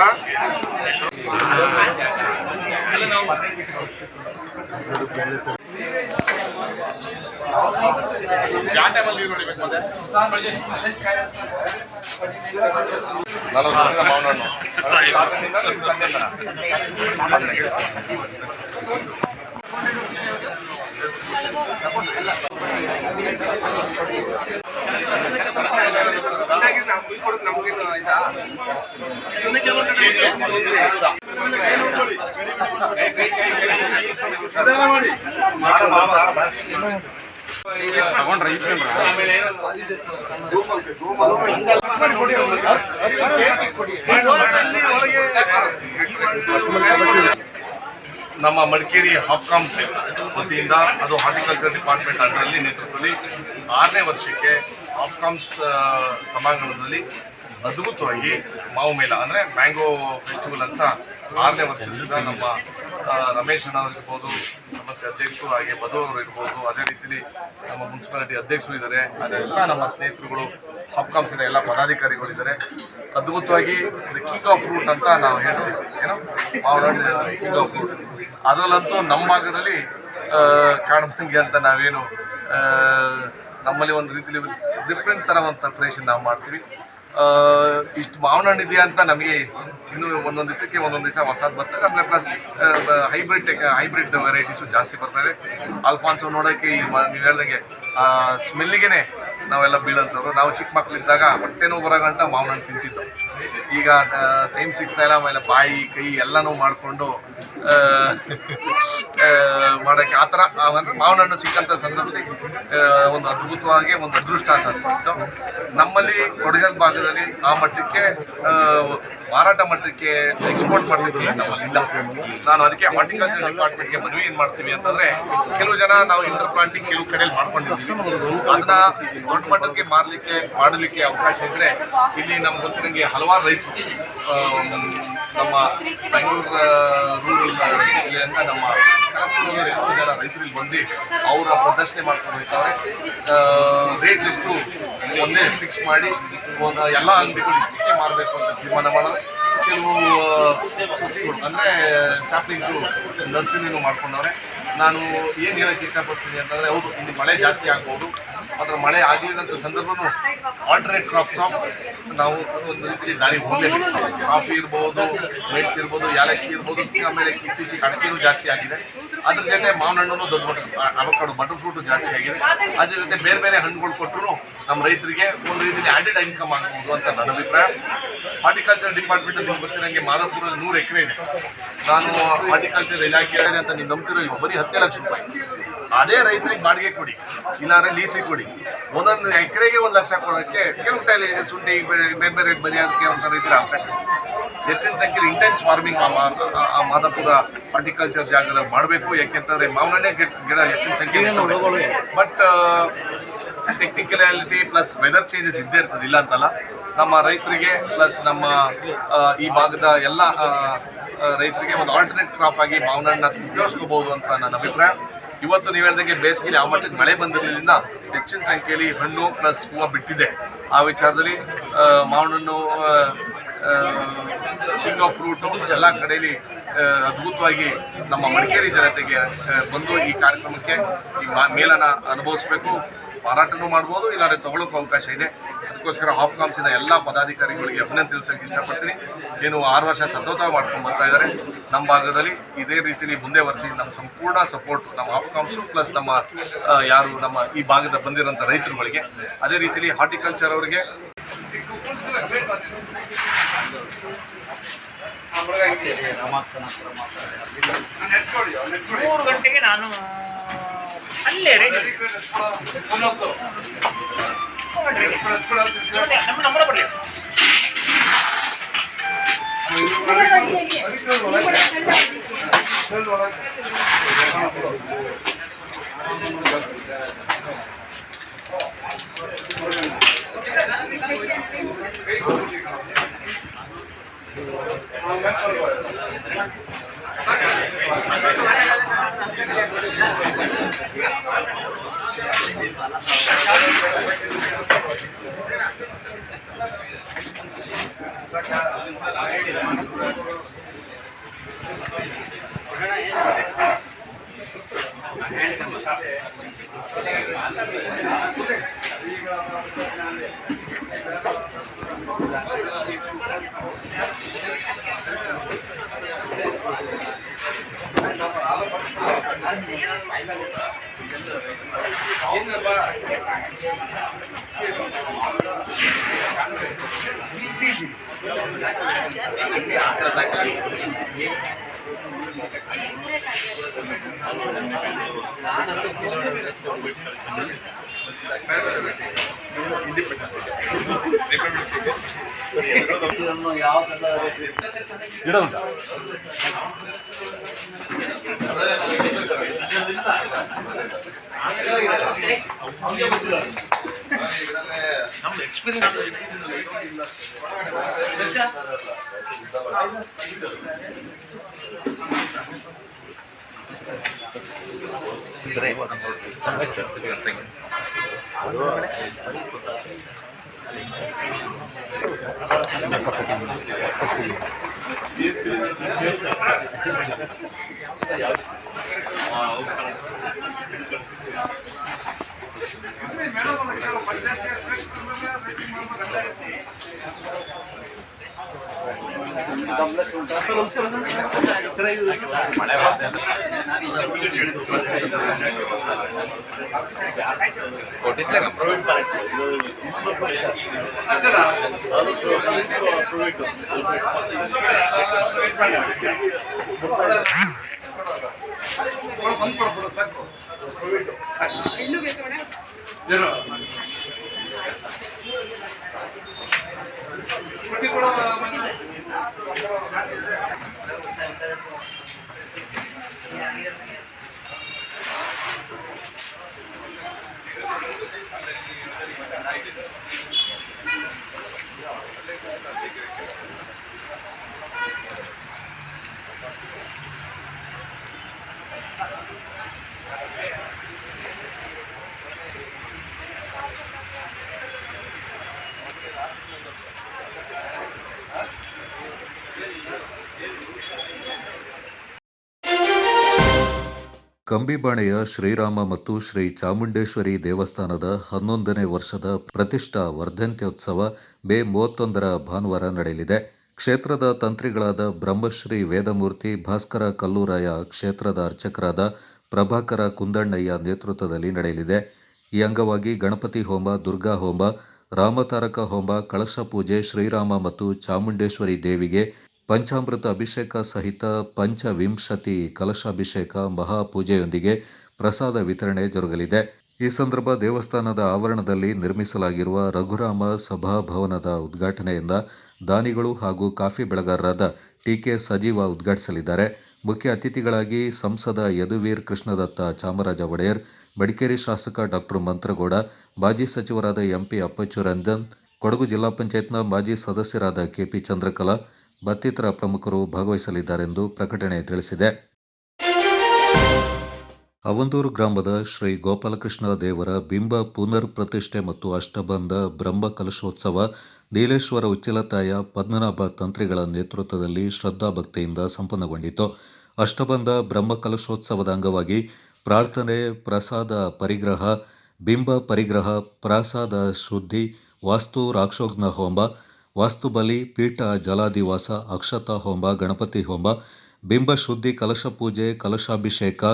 ಯಾವ ಟೈಮಲ್ಲಿ ನೀರು ಹೊಡಿಬೇಕು ಮತ್ತೆ? 40 ಮಾವಿನ ಹಣ್ಣು ತಗೊಂಡ್ರೆ ನಮ್ಮ ಮಡಿಕೇರಿ ಹಾಪ್ಕಾಮ್ಸ್ ವತಿಯಿಂದ, ಅದು ಹಾರ್ಟಿಕಲ್ಚರ್ ಡಿಪಾರ್ಟ್ಮೆಂಟ್ ಅದರಲ್ಲಿ ನೇತೃತ್ವದಲ್ಲಿ 6ನೇ ವರ್ಷಕ್ಕೆ ಹಾಪ್ಕಾಮ್ಸ್ ಸಭಾಂಗಣದಲ್ಲಿ ಅದ್ಭುತವಾಗಿ ಮಾವು ಮೇಳ ಅಂದರೆ ಮ್ಯಾಂಗೋ ಫೆಸ್ಟಿವಲ್ ಅಂತ 6ನೇ ವರ್ಷದಿಂದ ನಮ್ಮ ರಮೇಶ್ ಅಣ್ಣ ಇರ್ಬೋದು, ಸಮಸ್ಯೆ ಅಧ್ಯಕ್ಷರು, ಹಾಗೆ ಬದವರು ಇರ್ಬೋದು, ಅದೇ ರೀತಿಯಲ್ಲಿ ನಮ್ಮ ಮುನ್ಸಿಪಾಲಿಟಿ ಅಧ್ಯಕ್ಷರು ಇದ್ದಾರೆ, ಅದೆಲ್ಲ ನಮ್ಮ ಸ್ನೇಹಿತರುಗಳು, ಹಾಪ್ಕಾಮ್ಸಿನ ಎಲ್ಲ ಪದಾಧಿಕಾರಿಗಳಿದ್ದಾರೆ. ಅದ್ಭುತವಾಗಿ ಇದು ಕಿಂಗ್ ಆಫ್ ಫ್ರೂಟ್ ಅಂತ ನಾವು ಹೇಳ್ತೀವಿ, ಏನೋ ಮಾವಿನ ಕಿಂಗ್ ಆಫ್ ಫ್ರೂಟ್. ಅದರಲ್ಲಂತೂ ನಮ್ಮ ಭಾಗದಲ್ಲಿ ಕಾಡ್ಮಂಗಿ ಅಂತ ನಾವೇನು ನಮ್ಮಲ್ಲಿ ಒಂದು ರೀತಿಯಲ್ಲಿ ಡಿಫ್ರೆಂಟ್ ಥರ ಒಂದು ಪ್ರಿಪ್ರೇಷನ್ ನಾವು ಮಾಡ್ತೀವಿ. ಇಷ್ಟು ಮಾವಿನ ಹಣ್ಣು ಇದೆಯಾ ಅಂತ ನಮಗೆ ಇನ್ನೂ ಒಂದೊಂದು ದಿವಸಕ್ಕೆ ಒಂದೊಂದು ದಿವಸ ಹೊಸದು ಬರ್ತದೆ. ಆಮೇಲೆ ಪ್ಲಸ್ ಹೈಬ್ರಿಡ್ ವೆರೈಟೀಸು ಜಾಸ್ತಿ ಬರ್ತದೆ. ಆಲ್ಫಾನ್ಸೋ ನೋಡೋಕ್ಕೆ ನೀವು ಹೇಳ್ದಂಗೆ ಸ್ಮೆಲ್ಲಿಗೆ ನಾವೆಲ್ಲ ಬೀಳಂಥವ್ರು. ನಾವು ಚಿಕ್ಕ ಮಕ್ಕಳಿದ್ದಾಗ ಹೊಟ್ಟೆ ನೋವು ಬರೋ ಗಂಟ ಮಾವಿನ ಹಣ್ಣು ತಿಂತಿದ್ದು. ಈಗ ಟೈಮ್ ಸಿಗ್ತಾಯಿಲ್ಲ, ಆಮೇಲೆ ಬಾಯಿ ಕೈ ಎಲ್ಲನೂ ಮಾಡಿಕೊಂಡು ಮಾಡೋಕ್ಕೆ ಆ ಥರ ಅಂದರೆ ಮಾವಿನ ಹಣ್ಣು ಸಿಕ್ಕಂಥ ಸಂದರ್ಭದಲ್ಲಿ ಒಂದು ಅದ್ಭುತವಾಗಿ ಒಂದು ಅದೃಷ್ಟ ಅಂತ ನಮ್ಮಲ್ಲಿ ಕೊಡಗಲ್ ಭಾಗದಲ್ಲಿ ಆ ಮಟ್ಟಕ್ಕೆ ಮಾರಾಟ ಮಟ್ಟಕ್ಕೆ ಎಕ್ಸ್ಪೋರ್ಟ್ ಮಾಡಲಿಕ್ಕೆ ನಮ್ಮಲ್ಲಿಲ್ಲ. ನಾನು ಅದಕ್ಕೆ ಹಾರ್ಟಿಕಲ್ಚರ್ ಡಿಪಾರ್ಟ್ಮೆಂಟ್ಗೆ ಮನವಿ ಏನು ಮಾಡ್ತೀವಿ ಅಂತಂದರೆ, ಕೆಲವು ಜನ ನಾವು ಇಂಟರ್ ಪ್ಲಾಂಟಿಂಗ್ ಕೆಲವು ಕಡೆಯಲ್ಲಿ ಮಾಡ್ಕೊಂಡಿರ್ತೀವಿ, ಅದನ್ನ ದೊಡ್ಡ ಮಟ್ಟಕ್ಕೆ ಮಾಡಲಿಕ್ಕೆ ಅವಕಾಶ ಇದ್ದರೆ ಇಲ್ಲಿ ನಮ್ಗೆ ಗೊತ್ತಿರಂಗೆ ಹಲವಾರು ರೈತರು ನಮ್ಮ ಬೆಂಗಳೂರು ರೂರಲ್ ಜಿಲ್ಲೆಯಿಂದ ನಮ್ಮ ಕನಕಪುರದಲ್ಲಿ ಎಷ್ಟೋ ಜನ ರೈತರಿಗೆ ಬಂದು ಅವರ ಪ್ರದರ್ಶನೆ ಮಾಡ್ಕೊಂಡು ಹೋಗ್ತಾರೆ. ರೇಟ್ ಲಿಸ್ಟು ಒಂದೇ ಫಿಕ್ಸ್ ಮಾಡಿ ಎಲ್ಲ ಅಂಗಡಿಗಳು ಇಷ್ಟಕ್ಕೆ ಮಾರಬೇಕು ಅಂತ ತೀರ್ಮಾನ ಮಾಡಿದ್ರೆ ಕೆಲವು ಸಸಿಗಳು ಅಂದರೆ ಸ್ಯಾಪ್ಲಿಂಗ್ಸು ನರ್ಸರಿನೂ ಮಾಡ್ಕೊಂಡವ್ರೆ. ನಾನು ಏನು ಹೇಳೋಕ್ಕೆ ಇಷ್ಟಪಡ್ತೀನಿ ಅಂತಂದರೆ, ಹೌದು ಇಲ್ಲಿ ಮಳೆ ಜಾಸ್ತಿ ಆಗ್ಬೋದು, ಆದರೆ ಮಳೆ ಆಗಲಿಲ್ಲಂಥ ಸಂದರ್ಭನೂ ಆಲ್ಟರ್ನೇಟ್ ಕ್ರಾಪ್ಸ್ ಆಫ್ ನಾವು ಒಂದು ರೀತಿಯಲ್ಲಿ ದಾರಿ ಹೋಗಲೇಬೇಕು. ಕಾಫಿ ಇರ್ಬೋದು, ಮೆಣಸು ಇರ್ಬೋದು, ಯಾಲಕ್ಕಿ ಇರ್ಬೋದು, ಆಮೇಲೆ ಇತ್ತೀಚೆಗೆ ಅಡಿಕೆನೂ ಜಾಸ್ತಿ ಆಗಿದೆ. ಅದ್ರ ಜೊತೆ ಮಾವಿನ ಹಣ್ಣು ದೊಡ್ಡ ಮಟ್ಟ ಅವಕಾಡೋ ಬಟರ್ ಫ್ರೂಟು ಜಾಸ್ತಿ ಆಗಿದೆ. ಅದ್ರ ಜೊತೆ ಬೇರೆ ಬೇರೆ ಹಣ್ಣುಗಳು ಕೊಟ್ಟರು ನಮ್ಮ ರೈತರಿಗೆ ಒಂದು ರೀತಿಯಲ್ಲಿ ಆ್ಯಡೆಡ್ ಇನ್ಕಮ್ ಆಗ್ಬೋದು ಅಂತ ನನ್ನ ಅಭಿಪ್ರಾಯ. ಹಾರ್ಟಿಕಲ್ಚರ್ ಡಿಪಾರ್ಟ್ಮೆಂಟಲ್ಲಿ ನೀವು ಗೊತ್ತಿರೋಂಗೆ ಮಾದಾಪುರದಲ್ಲಿ 100 ಎಕರೆ ಇದೆ. ನಾನು ಹಾರ್ಟಿಕಲ್ಚರ್ ಇಲಾಖೆ ಅಂತ ನೀವು ನಂಬ್ತಿರೋ ಈಗ ಬರೀ 10 ಲಕ್ಷ ರೂಪಾಯಿ. ಅದೇ ರೈತರಿಗೆ ಬಾಡಿಗೆ ಕೊಡಿ, ಇಲ್ಲಾಂದರೆ ಲೀಸಿಗೆ ಕೊಡಿ. ಒಂದೊಂದು ಎಕರೆಗೆ 1 ಲಕ್ಷ ಕೊಡೋಕ್ಕೆ ಕೆಲವು ಟೈಲಿ ಶುಂಠಿ ಬೇರೆ ಬೇರೆ ಬರೆಯೋದಕ್ಕೆ ಒಂದು ರೈತರ ಅವಕಾಶ ಇದೆ. ಹೆಚ್ಚಿನ ಸಂಖ್ಯೆಯಲ್ಲಿ ಇಂಟೆನ್ಸ್ ಫಾರ್ಮಿಂಗ್ ಆ ಮಾದಾಪುರ ಹಾರ್ಟಿಕಲ್ಚರ್ ಜಾಗದಲ್ಲಿ ಮಾಡಬೇಕು. ಯಾಕೆಂತಂದರೆ ಮಾವಿನಣ್ಣೆ ಗಿಡ ಹೆಚ್ಚಿನ ಸಂಖ್ಯೆಯಲ್ಲಿ, ಬಟ್ ಟೆಕ್ನಿಕಲಿಟಿ ಪ್ಲಸ್ ವೆದರ್ ಚೇಂಜಸ್ ಇದ್ದೇ ಇರ್ತದೆ, ಇಲ್ಲ ಅಂತಲ್ಲ. ನಮ್ಮ ರೈತರಿಗೆ ಪ್ಲಸ್ ನಮ್ಮ ಈ ಭಾಗದ ಎಲ್ಲ ರೈತರಿಗೆ ಒಂದು ಆಲ್ಟರ್ನೇಟ್ ಕ್ರಾಪ್ ಆಗಿ ಮಾವಿನ ಹಣ್ಣನ್ನ ಉಪಯೋಗಿಸ್ಕೋಬೋದು ಅಂತ ನನ್ನ ಅಭಿಪ್ರಾಯ. ಇವತ್ತು ನೀವು ಹೇಳಿದಂಗೆ ಬೇಸಿಗೆಯಲ್ಲಿ ಆ ಮಟ್ಟಕ್ಕೆ ಮಳೆ ಬಂದಿರಲಿಲ್ಲ, ಹೆಚ್ಚಿನ ಸಂಖ್ಯೆಯಲ್ಲಿ ಹಣ್ಣು ಪ್ಲಸ್ ಹೂವು ಬಿಟ್ಟಿದೆ. ಆ ವಿಚಾರದಲ್ಲಿ ಮಾವಿನ ಹಣ್ಣು ಕಿಂಗ್ ಆಫ್ ಫ್ರೂಟು ಎಲ್ಲ ಕಡೆಯಲ್ಲಿ ಅದ್ಭುತವಾಗಿ ನಮ್ಮ ಮಡಿಕೇರಿ ಜನತೆಗೆ ಬಂದು ಈ ಕಾರ್ಯಕ್ರಮಕ್ಕೆ ಈ ಮೇಲನ್ನು ಅನುಭವಿಸಬೇಕು. ಮಾರಾಟನೂ ಮಾಡ್ಬೋದು, ಇಲ್ಲಾಂದರೆ ತೊಗೊಳೋಕ್ಕೂ ಅವಕಾಶ ಇದೆ. ಅದಕ್ಕೋಸ್ಕರ ಹಾಪ್ಕಾಮ್ಸಿನ ಎಲ್ಲ ಪದಾಧಿಕಾರಿಗಳಿಗೆ ಅಭಿನಂದನೆ ತಿಳಿಸೋಕ್ಕೆ ಇಷ್ಟಪಡ್ತೀನಿ. ಏನು 6 ವರ್ಷ ಸತತವಾಗಿ ಮಾಡ್ಕೊಂಡು ಬರ್ತಾ ಇದ್ದಾರೆ. ನಮ್ಮ ಭಾಗದಲ್ಲಿ ಇದೇ ರೀತಿಯಲ್ಲಿ ಮುಂದೆ ವರ್ಷಿ ನಮ್ಮ ಸಂಪೂರ್ಣ ಸಪೋರ್ಟ್ ನಮ್ಮ ಹಾಪ್ಕಾಮ್ಸು ಪ್ಲಸ್ ನಮ್ಮ ಯಾರು ನಮ್ಮ ಈ ಭಾಗದ ಬಂದಿರೋಂಥ ರೈತರುಗಳಿಗೆ, ಅದೇ ರೀತಿಯಲ್ಲಿ ಹಾರ್ಟಿಕಲ್ಚರ್ ಅವರಿಗೆ 3 ಗಂಟೆಗೆ ನಾನು ಅಲ್ಲೇ ರೆಡಿ ನಮ್ಮ ಬರಲಿ. ಕಂಬಿಬಾಣೆಯ ಶ್ರೀರಾಮ ಮತ್ತು ಶ್ರೀ ಚಾಮುಂಡೇಶ್ವರಿ ದೇವಸ್ಥಾನದ 11ನೇ ವರ್ಷದ ಪ್ರತಿಷ್ಠಾ ವರ್ಧಂತ್ಯೋತ್ಸವ ಮೇ 31ರ ಭಾನುವಾರ ನಡೆಯಲಿದೆ. ಕ್ಷೇತ್ರದ ತಂತ್ರಿಗಳಾದ ಬ್ರಹ್ಮಶ್ರೀ ವೇದಮೂರ್ತಿ ಭಾಸ್ಕರ ಕಲ್ಲೂರಾಯ, ಕ್ಷೇತ್ರದ ಅರ್ಚಕರಾದ ಪ್ರಭಾಕರ ಕುಂದಣ್ಣಯ್ಯ ನೇತೃತ್ವದಲ್ಲಿ ನಡೆಯಲಿದೆ. ಈ ಅಂಗವಾಗಿ ಗಣಪತಿ ಹೋಮ, ದುರ್ಗಾ ಹೋಮ, ರಾಮತಾರಕ ಹೋಮ, ಕಳಶ ಪೂಜೆ, ಶ್ರೀರಾಮ ಮತ್ತು ಚಾಮುಂಡೇಶ್ವರಿ ದೇವಿಗೆ ಪಂಚಾಮೃತ ಅಭಿಷೇಕ ಸಹಿತ ಪಂಚವಿಂಶತಿ ಕಲಶಾಭಿಷೇಕ ಮಹಾಪೂಜೆಯೊಂದಿಗೆ ಪ್ರಸಾದ ವಿತರಣೆ ಜರುಗಲಿದೆ. ಈ ಸಂದರ್ಭ ದೇವಸ್ಥಾನದ ಆವರಣದಲ್ಲಿ ನಿರ್ಮಿಸಲಾಗಿರುವ ರಘುರಾಮ ಸಭಾಭವನದ ಉದ್ಘಾಟನೆಯಿಂದ ದಾನಿಗಳು ಹಾಗೂ ಕಾಫಿ ಬೆಳೆಗಾರರಾದ ಟಿ.ಕೆ. ಸಜೀವ ಉದ್ಘಾಟಿಸಲಿದ್ದಾರೆ. ಮುಖ್ಯ ಅತಿಥಿಗಳಾಗಿ ಸಂಸದ ಯದುವೀರ್ ಕೃಷ್ಣದತ್ತ ಚಾಮರಾಜ ಒಡೆಯರ್, ಮಡಿಕೇರಿ ಶಾಸಕ ಡಾ ಮಂತ್ರಗೌಡ, ಮಾಜಿ ಸಚಿವರಾದ ಎಂಪಿ ಅಪ್ಪಚ್ಚು ರಂಜನ್, ಕೊಡಗು ಜಿಲ್ಲಾ ಪಂಚಾಯತ್ನ ಮಾಜಿ ಸದಸ್ಯರಾದ ಕೆಪಿ ಚಂದ್ರಕಲಾ ಮತ್ತಿತರ ಪ್ರಮುಖರು ಭಾಗವಹಿಸಲಿದ್ದಾರೆಂದು ಪ್ರಕಟಣೆ ತಿಳಿಸಿದೆ. ಅವೊಂದೂರು ಗ್ರಾಮದ ಶ್ರೀ ಗೋಪಾಲಕೃಷ್ಣ ದೇವರ ಬಿಂಬ ಪುನರ್ ಪ್ರತಿಷ್ಠೆ ಮತ್ತು ಅಷ್ಟಬಂಧ ಬ್ರಹ್ಮ ಕಲಶೋತ್ಸವ ನೀಲೇಶ್ವರ ಉಚ್ಚಿಲತಾಯ ಪದ್ಮನಾಭ ತಂತ್ರಿಗಳ ನೇತೃತ್ವದಲ್ಲಿ ಶ್ರದ್ಧಾಭಕ್ತಿಯಿಂದ ಸಂಪನ್ನಗೊಂಡಿತು. ಅಷ್ಟಬಂಧ ಬ್ರಹ್ಮ ಕಲಶೋತ್ಸವದ ಅಂಗವಾಗಿ ಪ್ರಾರ್ಥನೆ, ಪ್ರಸಾದ ಪರಿಗ್ರಹ, ಬಿಂಬ ಪರಿಗ್ರಹ, ಪ್ರಸಾದ ಶುದ್ಧಿ, ವಾಸ್ತು ರಾಕ್ಷೋಘ್ನ ಹೋಮ, ವಾಸ್ತುಬಲಿ, ಪೀಠ ಜಲಾದಿವಾಸ, ಅಕ್ಷತಾ ಹೋಮ, ಗಣಪತಿ ಹೋಮ, ಬಿಂಬ ಶುದ್ಧಿ, ಕಲಶ ಪೂಜೆ, ಕಲಶಾಭಿಷೇಕ,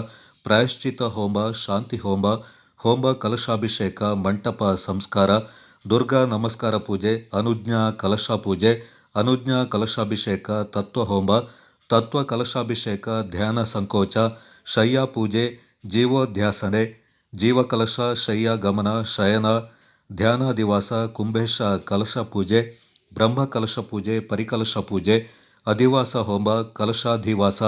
ಪ್ರಾಯಶ್ಚಿತ ಹೋಮ, ಶಾಂತಿ ಹೋಮ, ಹೋಮ ಕಲಶಾಭಿಷೇಕ, ಮಂಟಪ ಸಂಸ್ಕಾರ, ದುರ್ಗಾ ನಮಸ್ಕಾರ ಪೂಜೆ, ಅನುಜ್ಞಾ ಕಲಶ ಪೂಜೆ, ಅನುಜ್ಞಾ ಕಲಶಾಭಿಷೇಕ, ತತ್ವ ಹೋಮ, ತತ್ವ ಕಲಶಾಭಿಷೇಕ, ಧ್ಯಾನ ಸಂಕೋಚ, ಶಯ್ಯ ಪೂಜೆ, ಜೀವೋಧ್ಯಾಸನೆ, ಜೀವಕಲಶ, ಶಯ್ಯ ಗಮನ, ಶಯನ, ಧ್ಯಾನಾದಿವಾಸ, ಕುಂಭೇಶ ಕಲಶ ಪೂಜೆ, ಬ್ರಹ್ಮ ಕಲಶ ಪೂಜೆ, ಪರಿಕಲಶ ಪೂಜೆ, ಅಧಿವಾಸ ಹೋಮ, ಕಲಶಾಧಿವಾಸ,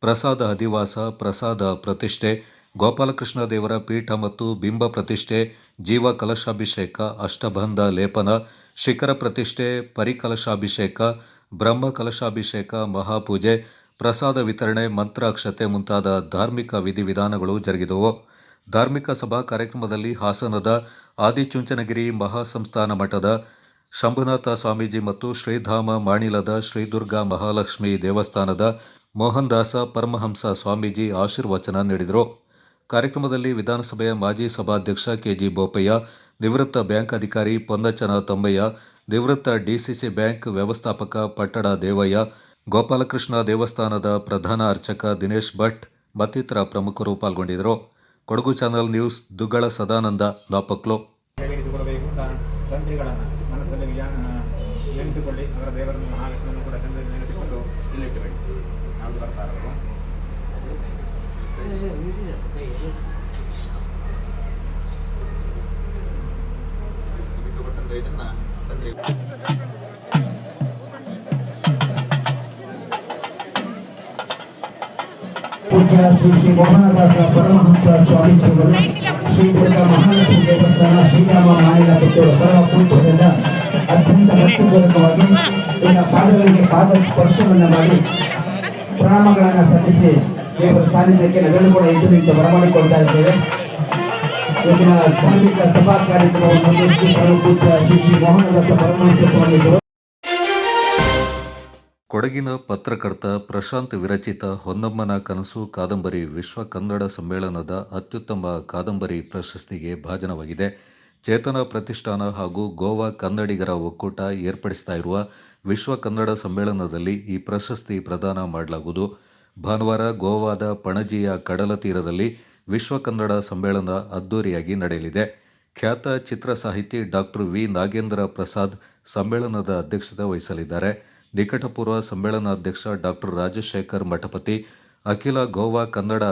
ಪ್ರಸಾದ ಅಧಿವಾಸ, ಪ್ರಸಾದ ಪ್ರತಿಷ್ಠೆ, ಗೋಪಾಲಕೃಷ್ಣ ದೇವರ ಪೀಠ ಮತ್ತು ಬಿಂಬ ಪ್ರತಿಷ್ಠೆ, ಜೀವ ಕಲಶಾಭಿಷೇಕ, ಅಷ್ಟಬಂಧ ಲೇಪನ, ಶಿಖರ ಪ್ರತಿಷ್ಠೆ, ಪರಿಕಲಶಾಭಿಷೇಕ, ಬ್ರಹ್ಮ ಕಲಶಾಭಿಷೇಕ, ಮಹಾಪೂಜೆ, ಪ್ರಸಾದ ವಿತರಣೆ, ಮಂತ್ರಾಕ್ಷತೆ ಮುಂತಾದ ಧಾರ್ಮಿಕ ವಿಧಿವಿಧಾನಗಳು ಜರುಗಿದವು. ಧಾರ್ಮಿಕ ಸಭಾ ಕಾರ್ಯಕ್ರಮದಲ್ಲಿ ಹಾಸನದ ಆದಿಚುಂಚನಗಿರಿ ಮಹಾಸಂಸ್ಥಾನ ಮಠದ ಶಂಭುನಾಥ ಸ್ವಾಮೀಜಿ ಮತ್ತು ಶ್ರೀಧಾಮ ಮಾಣಿಲದ ಶ್ರೀದುರ್ಗಾ ಮಹಾಲಕ್ಷ್ಮಿ ದೇವಸ್ಥಾನದ ಮೋಹನದಾಸ ಪರಮಹಂಸ ಸ್ವಾಮೀಜಿ ಆಶೀರ್ವಚನ ನೀಡಿದರು. ಕಾರ್ಯಕ್ರಮದಲ್ಲಿ ವಿಧಾನಸಭೆಯ ಮಾಜಿ ಸಭಾಧ್ಯಕ್ಷ ಕೆಜಿ ಬೋಪಯ್ಯ, ನಿವೃತ್ತ ಬ್ಯಾಂಕ್ ಅಧಿಕಾರಿ ಪೊನ್ನಚನ ತಮ್ಮಯ್ಯ, ನಿವೃತ್ತ ಡಿಸಿಸಿ ಬ್ಯಾಂಕ್ ವ್ಯವಸ್ಥಾಪಕ ಪಟ್ಟಡ ದೇವಯ್ಯ, ಗೋಪಾಲಕೃಷ್ಣ ದೇವಸ್ಥಾನದ ಪ್ರಧಾನ ಅರ್ಚಕ ದಿನೇಶ್ ಭಟ್ ಮತ್ತಿತರ ಪ್ರಮುಖರು ಪಾಲ್ಗೊಂಡಿದ್ದರು. Kodagu channel news, Duggala Sadananda, Napoklu. ತಂತ್ರಿಗಳನ್ನು ಮನಸ್ಸಲ್ಲಿ ನೆನೆಸಿಕೊಳ್ಳಿ, ಅವರ ದೇವರನ್ನು ಮಹಾಲಕ್ಷ್ಮಿಯನ್ನು ಕೂಡ ಚಂದ ನೆನೆಸಿಕೊಂಡು ಇಲ್ಲಿಟ್ಟಬೇಡಿ. ಯಾವುದು ಬರ್ತಾರಲ್ಲ ಇದನ್ನ ತಂತ್ರಿ ಪೂಜ್ಯ ಶ್ರೀ ಮೋಹನದಾಸ ಪರಮಹಂಸ ಸ್ವಾಮೀಜಿಗಳು ಶ್ರೀದುರ್ಗಾ ಮಹಾಲಕ್ಷ್ಮಿ ದೇವಸ್ಥಾನ ಶ್ರೀರಾಮ ಮಾಣಿಲ ಪುತ್ತೂರು ಸರ್ವ ಪೂಜ್ಯದಿಂದ ಅತ್ಯಂತ ಭಕ್ತಿಪೂರ್ವಕವಾಗಿ ಇವರ ಪಾದಗಳಿಗೆ ಪಾದ ಸ್ಪರ್ಶವನ್ನು ಮಾಡಿ ಪ್ರಣಾಮಗಳನ್ನು ಸಲ್ಲಿಸಿ ದೇವರ ಸಾನ್ನಿಧ್ಯಕ್ಕೆ ನಾವೆಲ್ಲರೂ ಕೂಡ ಎದ್ದು ನಿಂತು ಬರಮಾಡಿಕೊಳ್ತಾ ಇದ್ದೇವೆ. ಇವತ್ತಿನ ಧಾರ್ಮಿಕ ಸಭಾ ಕಾರ್ಯಕ್ರಮವನ್ನು ಶ್ರೀ ಪರಮ ಪೂಜ್ಯ ಶ್ರೀ ಮೋಹನದಾಸ ಪರಮಹಂಸ ಸ್ವಾಮೀಜಿಗಳು. ಕೊಡಗಿನ ಪತ್ರಕರ್ತ ಪ್ರಶಾಂತ್ ವಿರಚಿತ ಹೊನ್ನಮ್ಮನ ಕನಸು ಕಾದಂಬರಿ ವಿಶ್ವ ಕನ್ನಡ ಸಮ್ಮೇಳನದ ಅತ್ಯುತ್ತಮ ಕಾದಂಬರಿ ಪ್ರಶಸ್ತಿಗೆ ಭಾಜನವಾಗಿದೆ. ಚೇತನ ಪ್ರತಿಷ್ಠಾನ ಹಾಗೂ ಗೋವಾ ಕನ್ನಡಿಗರ ಒಕ್ಕೂಟ ಏರ್ಪಡಿಸ್ತಾ ಇರುವ ವಿಶ್ವ ಕನ್ನಡ ಸಮ್ಮೇಳನದಲ್ಲಿ ಈ ಪ್ರಶಸ್ತಿ ಪ್ರದಾನ ಮಾಡಲಾಗುವುದು. ಭಾನುವಾರ ಗೋವಾದ ಪಣಜಿಯ ಕಡಲ ತೀರದಲ್ಲಿ ವಿಶ್ವ ಕನ್ನಡ ಸಮ್ಮೇಳನ ಅದ್ದೂರಿಯಾಗಿ ನಡೆಯಲಿದೆ. ಖ್ಯಾತ ಚಿತ್ರ ಸಾಹಿತಿ ಡಾಕ್ಟರ್ ವಿ ನಾಗೇಂದ್ರ ಪ್ರಸಾದ್ ಸಮ್ಮೇಳನದ ಅಧ್ಯಕ್ಷತೆ ವಹಿಸಲಿದ್ದಾರೆ. ನಿಕಟಪೂರ್ವ ಸಮ್ಮೇಳನಾಧ್ಯಕ್ಷ ಡಾಕ್ಟರ್ ರಾಜಶೇಖರ್ ಮಠಪತಿ, ಅಖಿಲ ಗೋವಾ ಕನ್ನಡ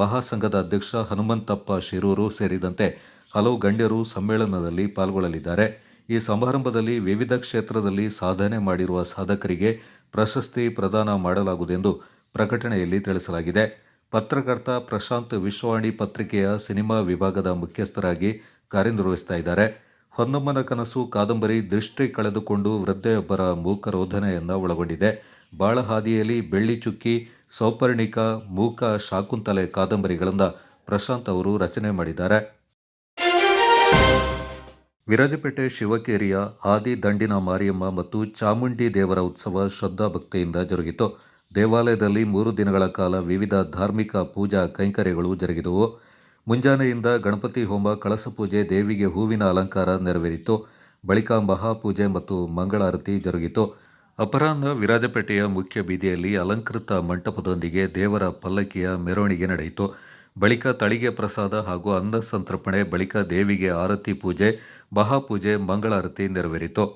ಮಹಾಸಂಘದ ಅಧ್ಯಕ್ಷ ಹನುಮಂತಪ್ಪ ಶಿರೂರು ಸೇರಿದಂತೆ ಹಲವು ಗಣ್ಯರು ಸಮ್ಮೇಳನದಲ್ಲಿ ಪಾಲ್ಗೊಳ್ಳಲಿದ್ದಾರೆ. ಈ ಸಮಾರಂಭದಲ್ಲಿ ವಿವಿಧ ಕ್ಷೇತ್ರದಲ್ಲಿ ಸಾಧನೆ ಮಾಡಿರುವ ಸಾಧಕರಿಗೆ ಪ್ರಶಸ್ತಿ ಪ್ರದಾನ ಮಾಡಲಾಗುವುದೆಂದು ಪ್ರಕಟಣೆಯಲ್ಲಿ ತಿಳಿಸಲಾಗಿದೆ. ಪತ್ರಕರ್ತ ಪ್ರಶಾಂತ್ ವಿಶ್ವವಾಣಿ ಪತ್ರಿಕೆಯ ಸಿನಿಮಾ ವಿಭಾಗದ ಮುಖ್ಯಸ್ಥರಾಗಿ ಕಾರ್ಯನಿರ್ವಹಿಸ್ತಾ ಇದ್ದಾರೆ. ಹೊನ್ನಮ್ಮನ ಕನಸು ಕಾದಂಬರಿ ದೃಷ್ಟಿ ಕಳೆದುಕೊಂಡು ವೃದ್ಧೆಯೊಬ್ಬರ ಮೂಕರೋಧನೆಯನ್ನು ಒಳಗೊಂಡಿದೆ. ಬಾಳಹಾದಿಯಲ್ಲಿ ಬೆಳ್ಳಿ ಚುಕ್ಕಿ, ಸೌಪರ್ಣಿಕ, ಮೂಕ, ಶಾಕುಂತಲೆ ಕಾದಂಬರಿಗಳನ್ನು ಪ್ರಶಾಂತ್ ಅವರು ರಚನೆ ಮಾಡಿದ್ದಾರೆ. ವಿರಾಜಪೇಟೆ ಶಿವಕೇರಿಯ ಆದಿ ದಂಡಿನ ಮಾರಿಯಮ್ಮ ಮತ್ತು ಚಾಮುಂಡಿ ದೇವರ ಉತ್ಸವ ಶ್ರದ್ಧಾಭಕ್ತಿಯಿಂದ ಜರುಗಿತು. ದೇವಾಲಯದಲ್ಲಿ 3 ದಿನಗಳ ಕಾಲ ವಿವಿಧ ಧಾರ್ಮಿಕ ಪೂಜಾ ಕೈಂಕರ್ಯಗಳು ಜರುಗಿದವು. ಮುಂಜಾನೆಯಿಂದ ಗಣಪತಿ ಹೋಮ, ಕಳಸ ಪೂಜೆ, ದೇವಿಗೆ ಹೂವಿನ ಅಲಂಕಾರ ನೆರವೇರಿತು. ಬಳಿಕ ಮಹಾಪೂಜೆ ಮತ್ತು ಮಂಗಳಾರತಿ ಜರುಗಿತು. ಅಪರಾಹ್ನ ವಿರಾಜಪೇಟೆಯ ಮುಖ್ಯ ಬೀದಿಯಲ್ಲಿ ಅಲಂಕೃತ ಮಂಟಪದೊಂದಿಗೆ ದೇವರ ಪಲ್ಲಕ್ಕಿಯ ಮೆರವಣಿಗೆ ನಡೆಯಿತು. ಬಳಿಕ ತಳಿಗೆ ಪ್ರಸಾದ ಹಾಗೂ ಅನ್ನ ಸಂತರ್ಪಣೆ, ಬಳಿಕ ದೇವಿಗೆ ಆರತಿ ಪೂಜೆ, ಮಹಾಪೂಜೆ, ಮಂಗಳಾರತಿ ನೆರವೇರಿತು.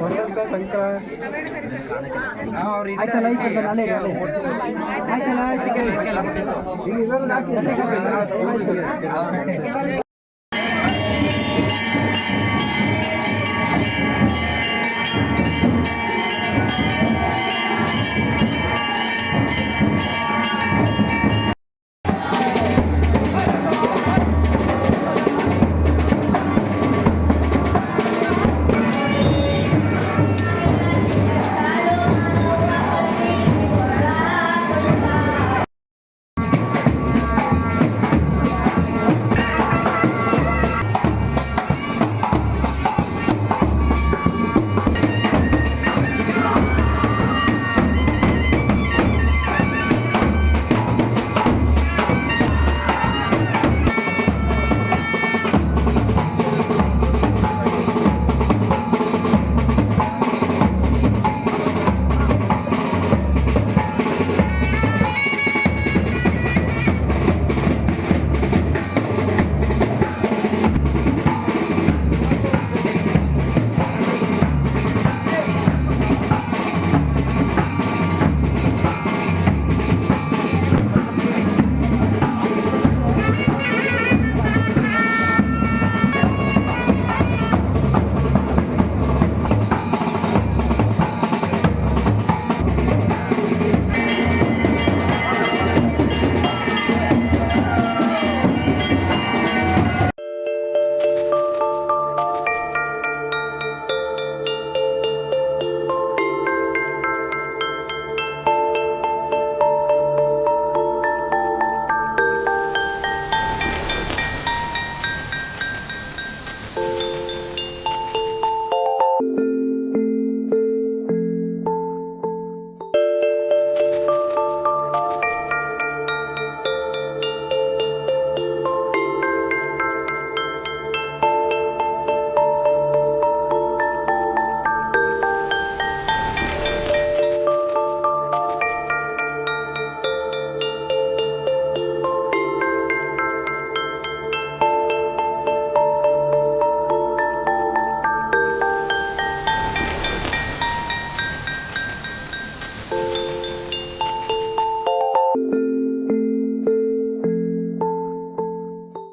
ವಸಂತ ಸಂಕ್ರಾಂತಿ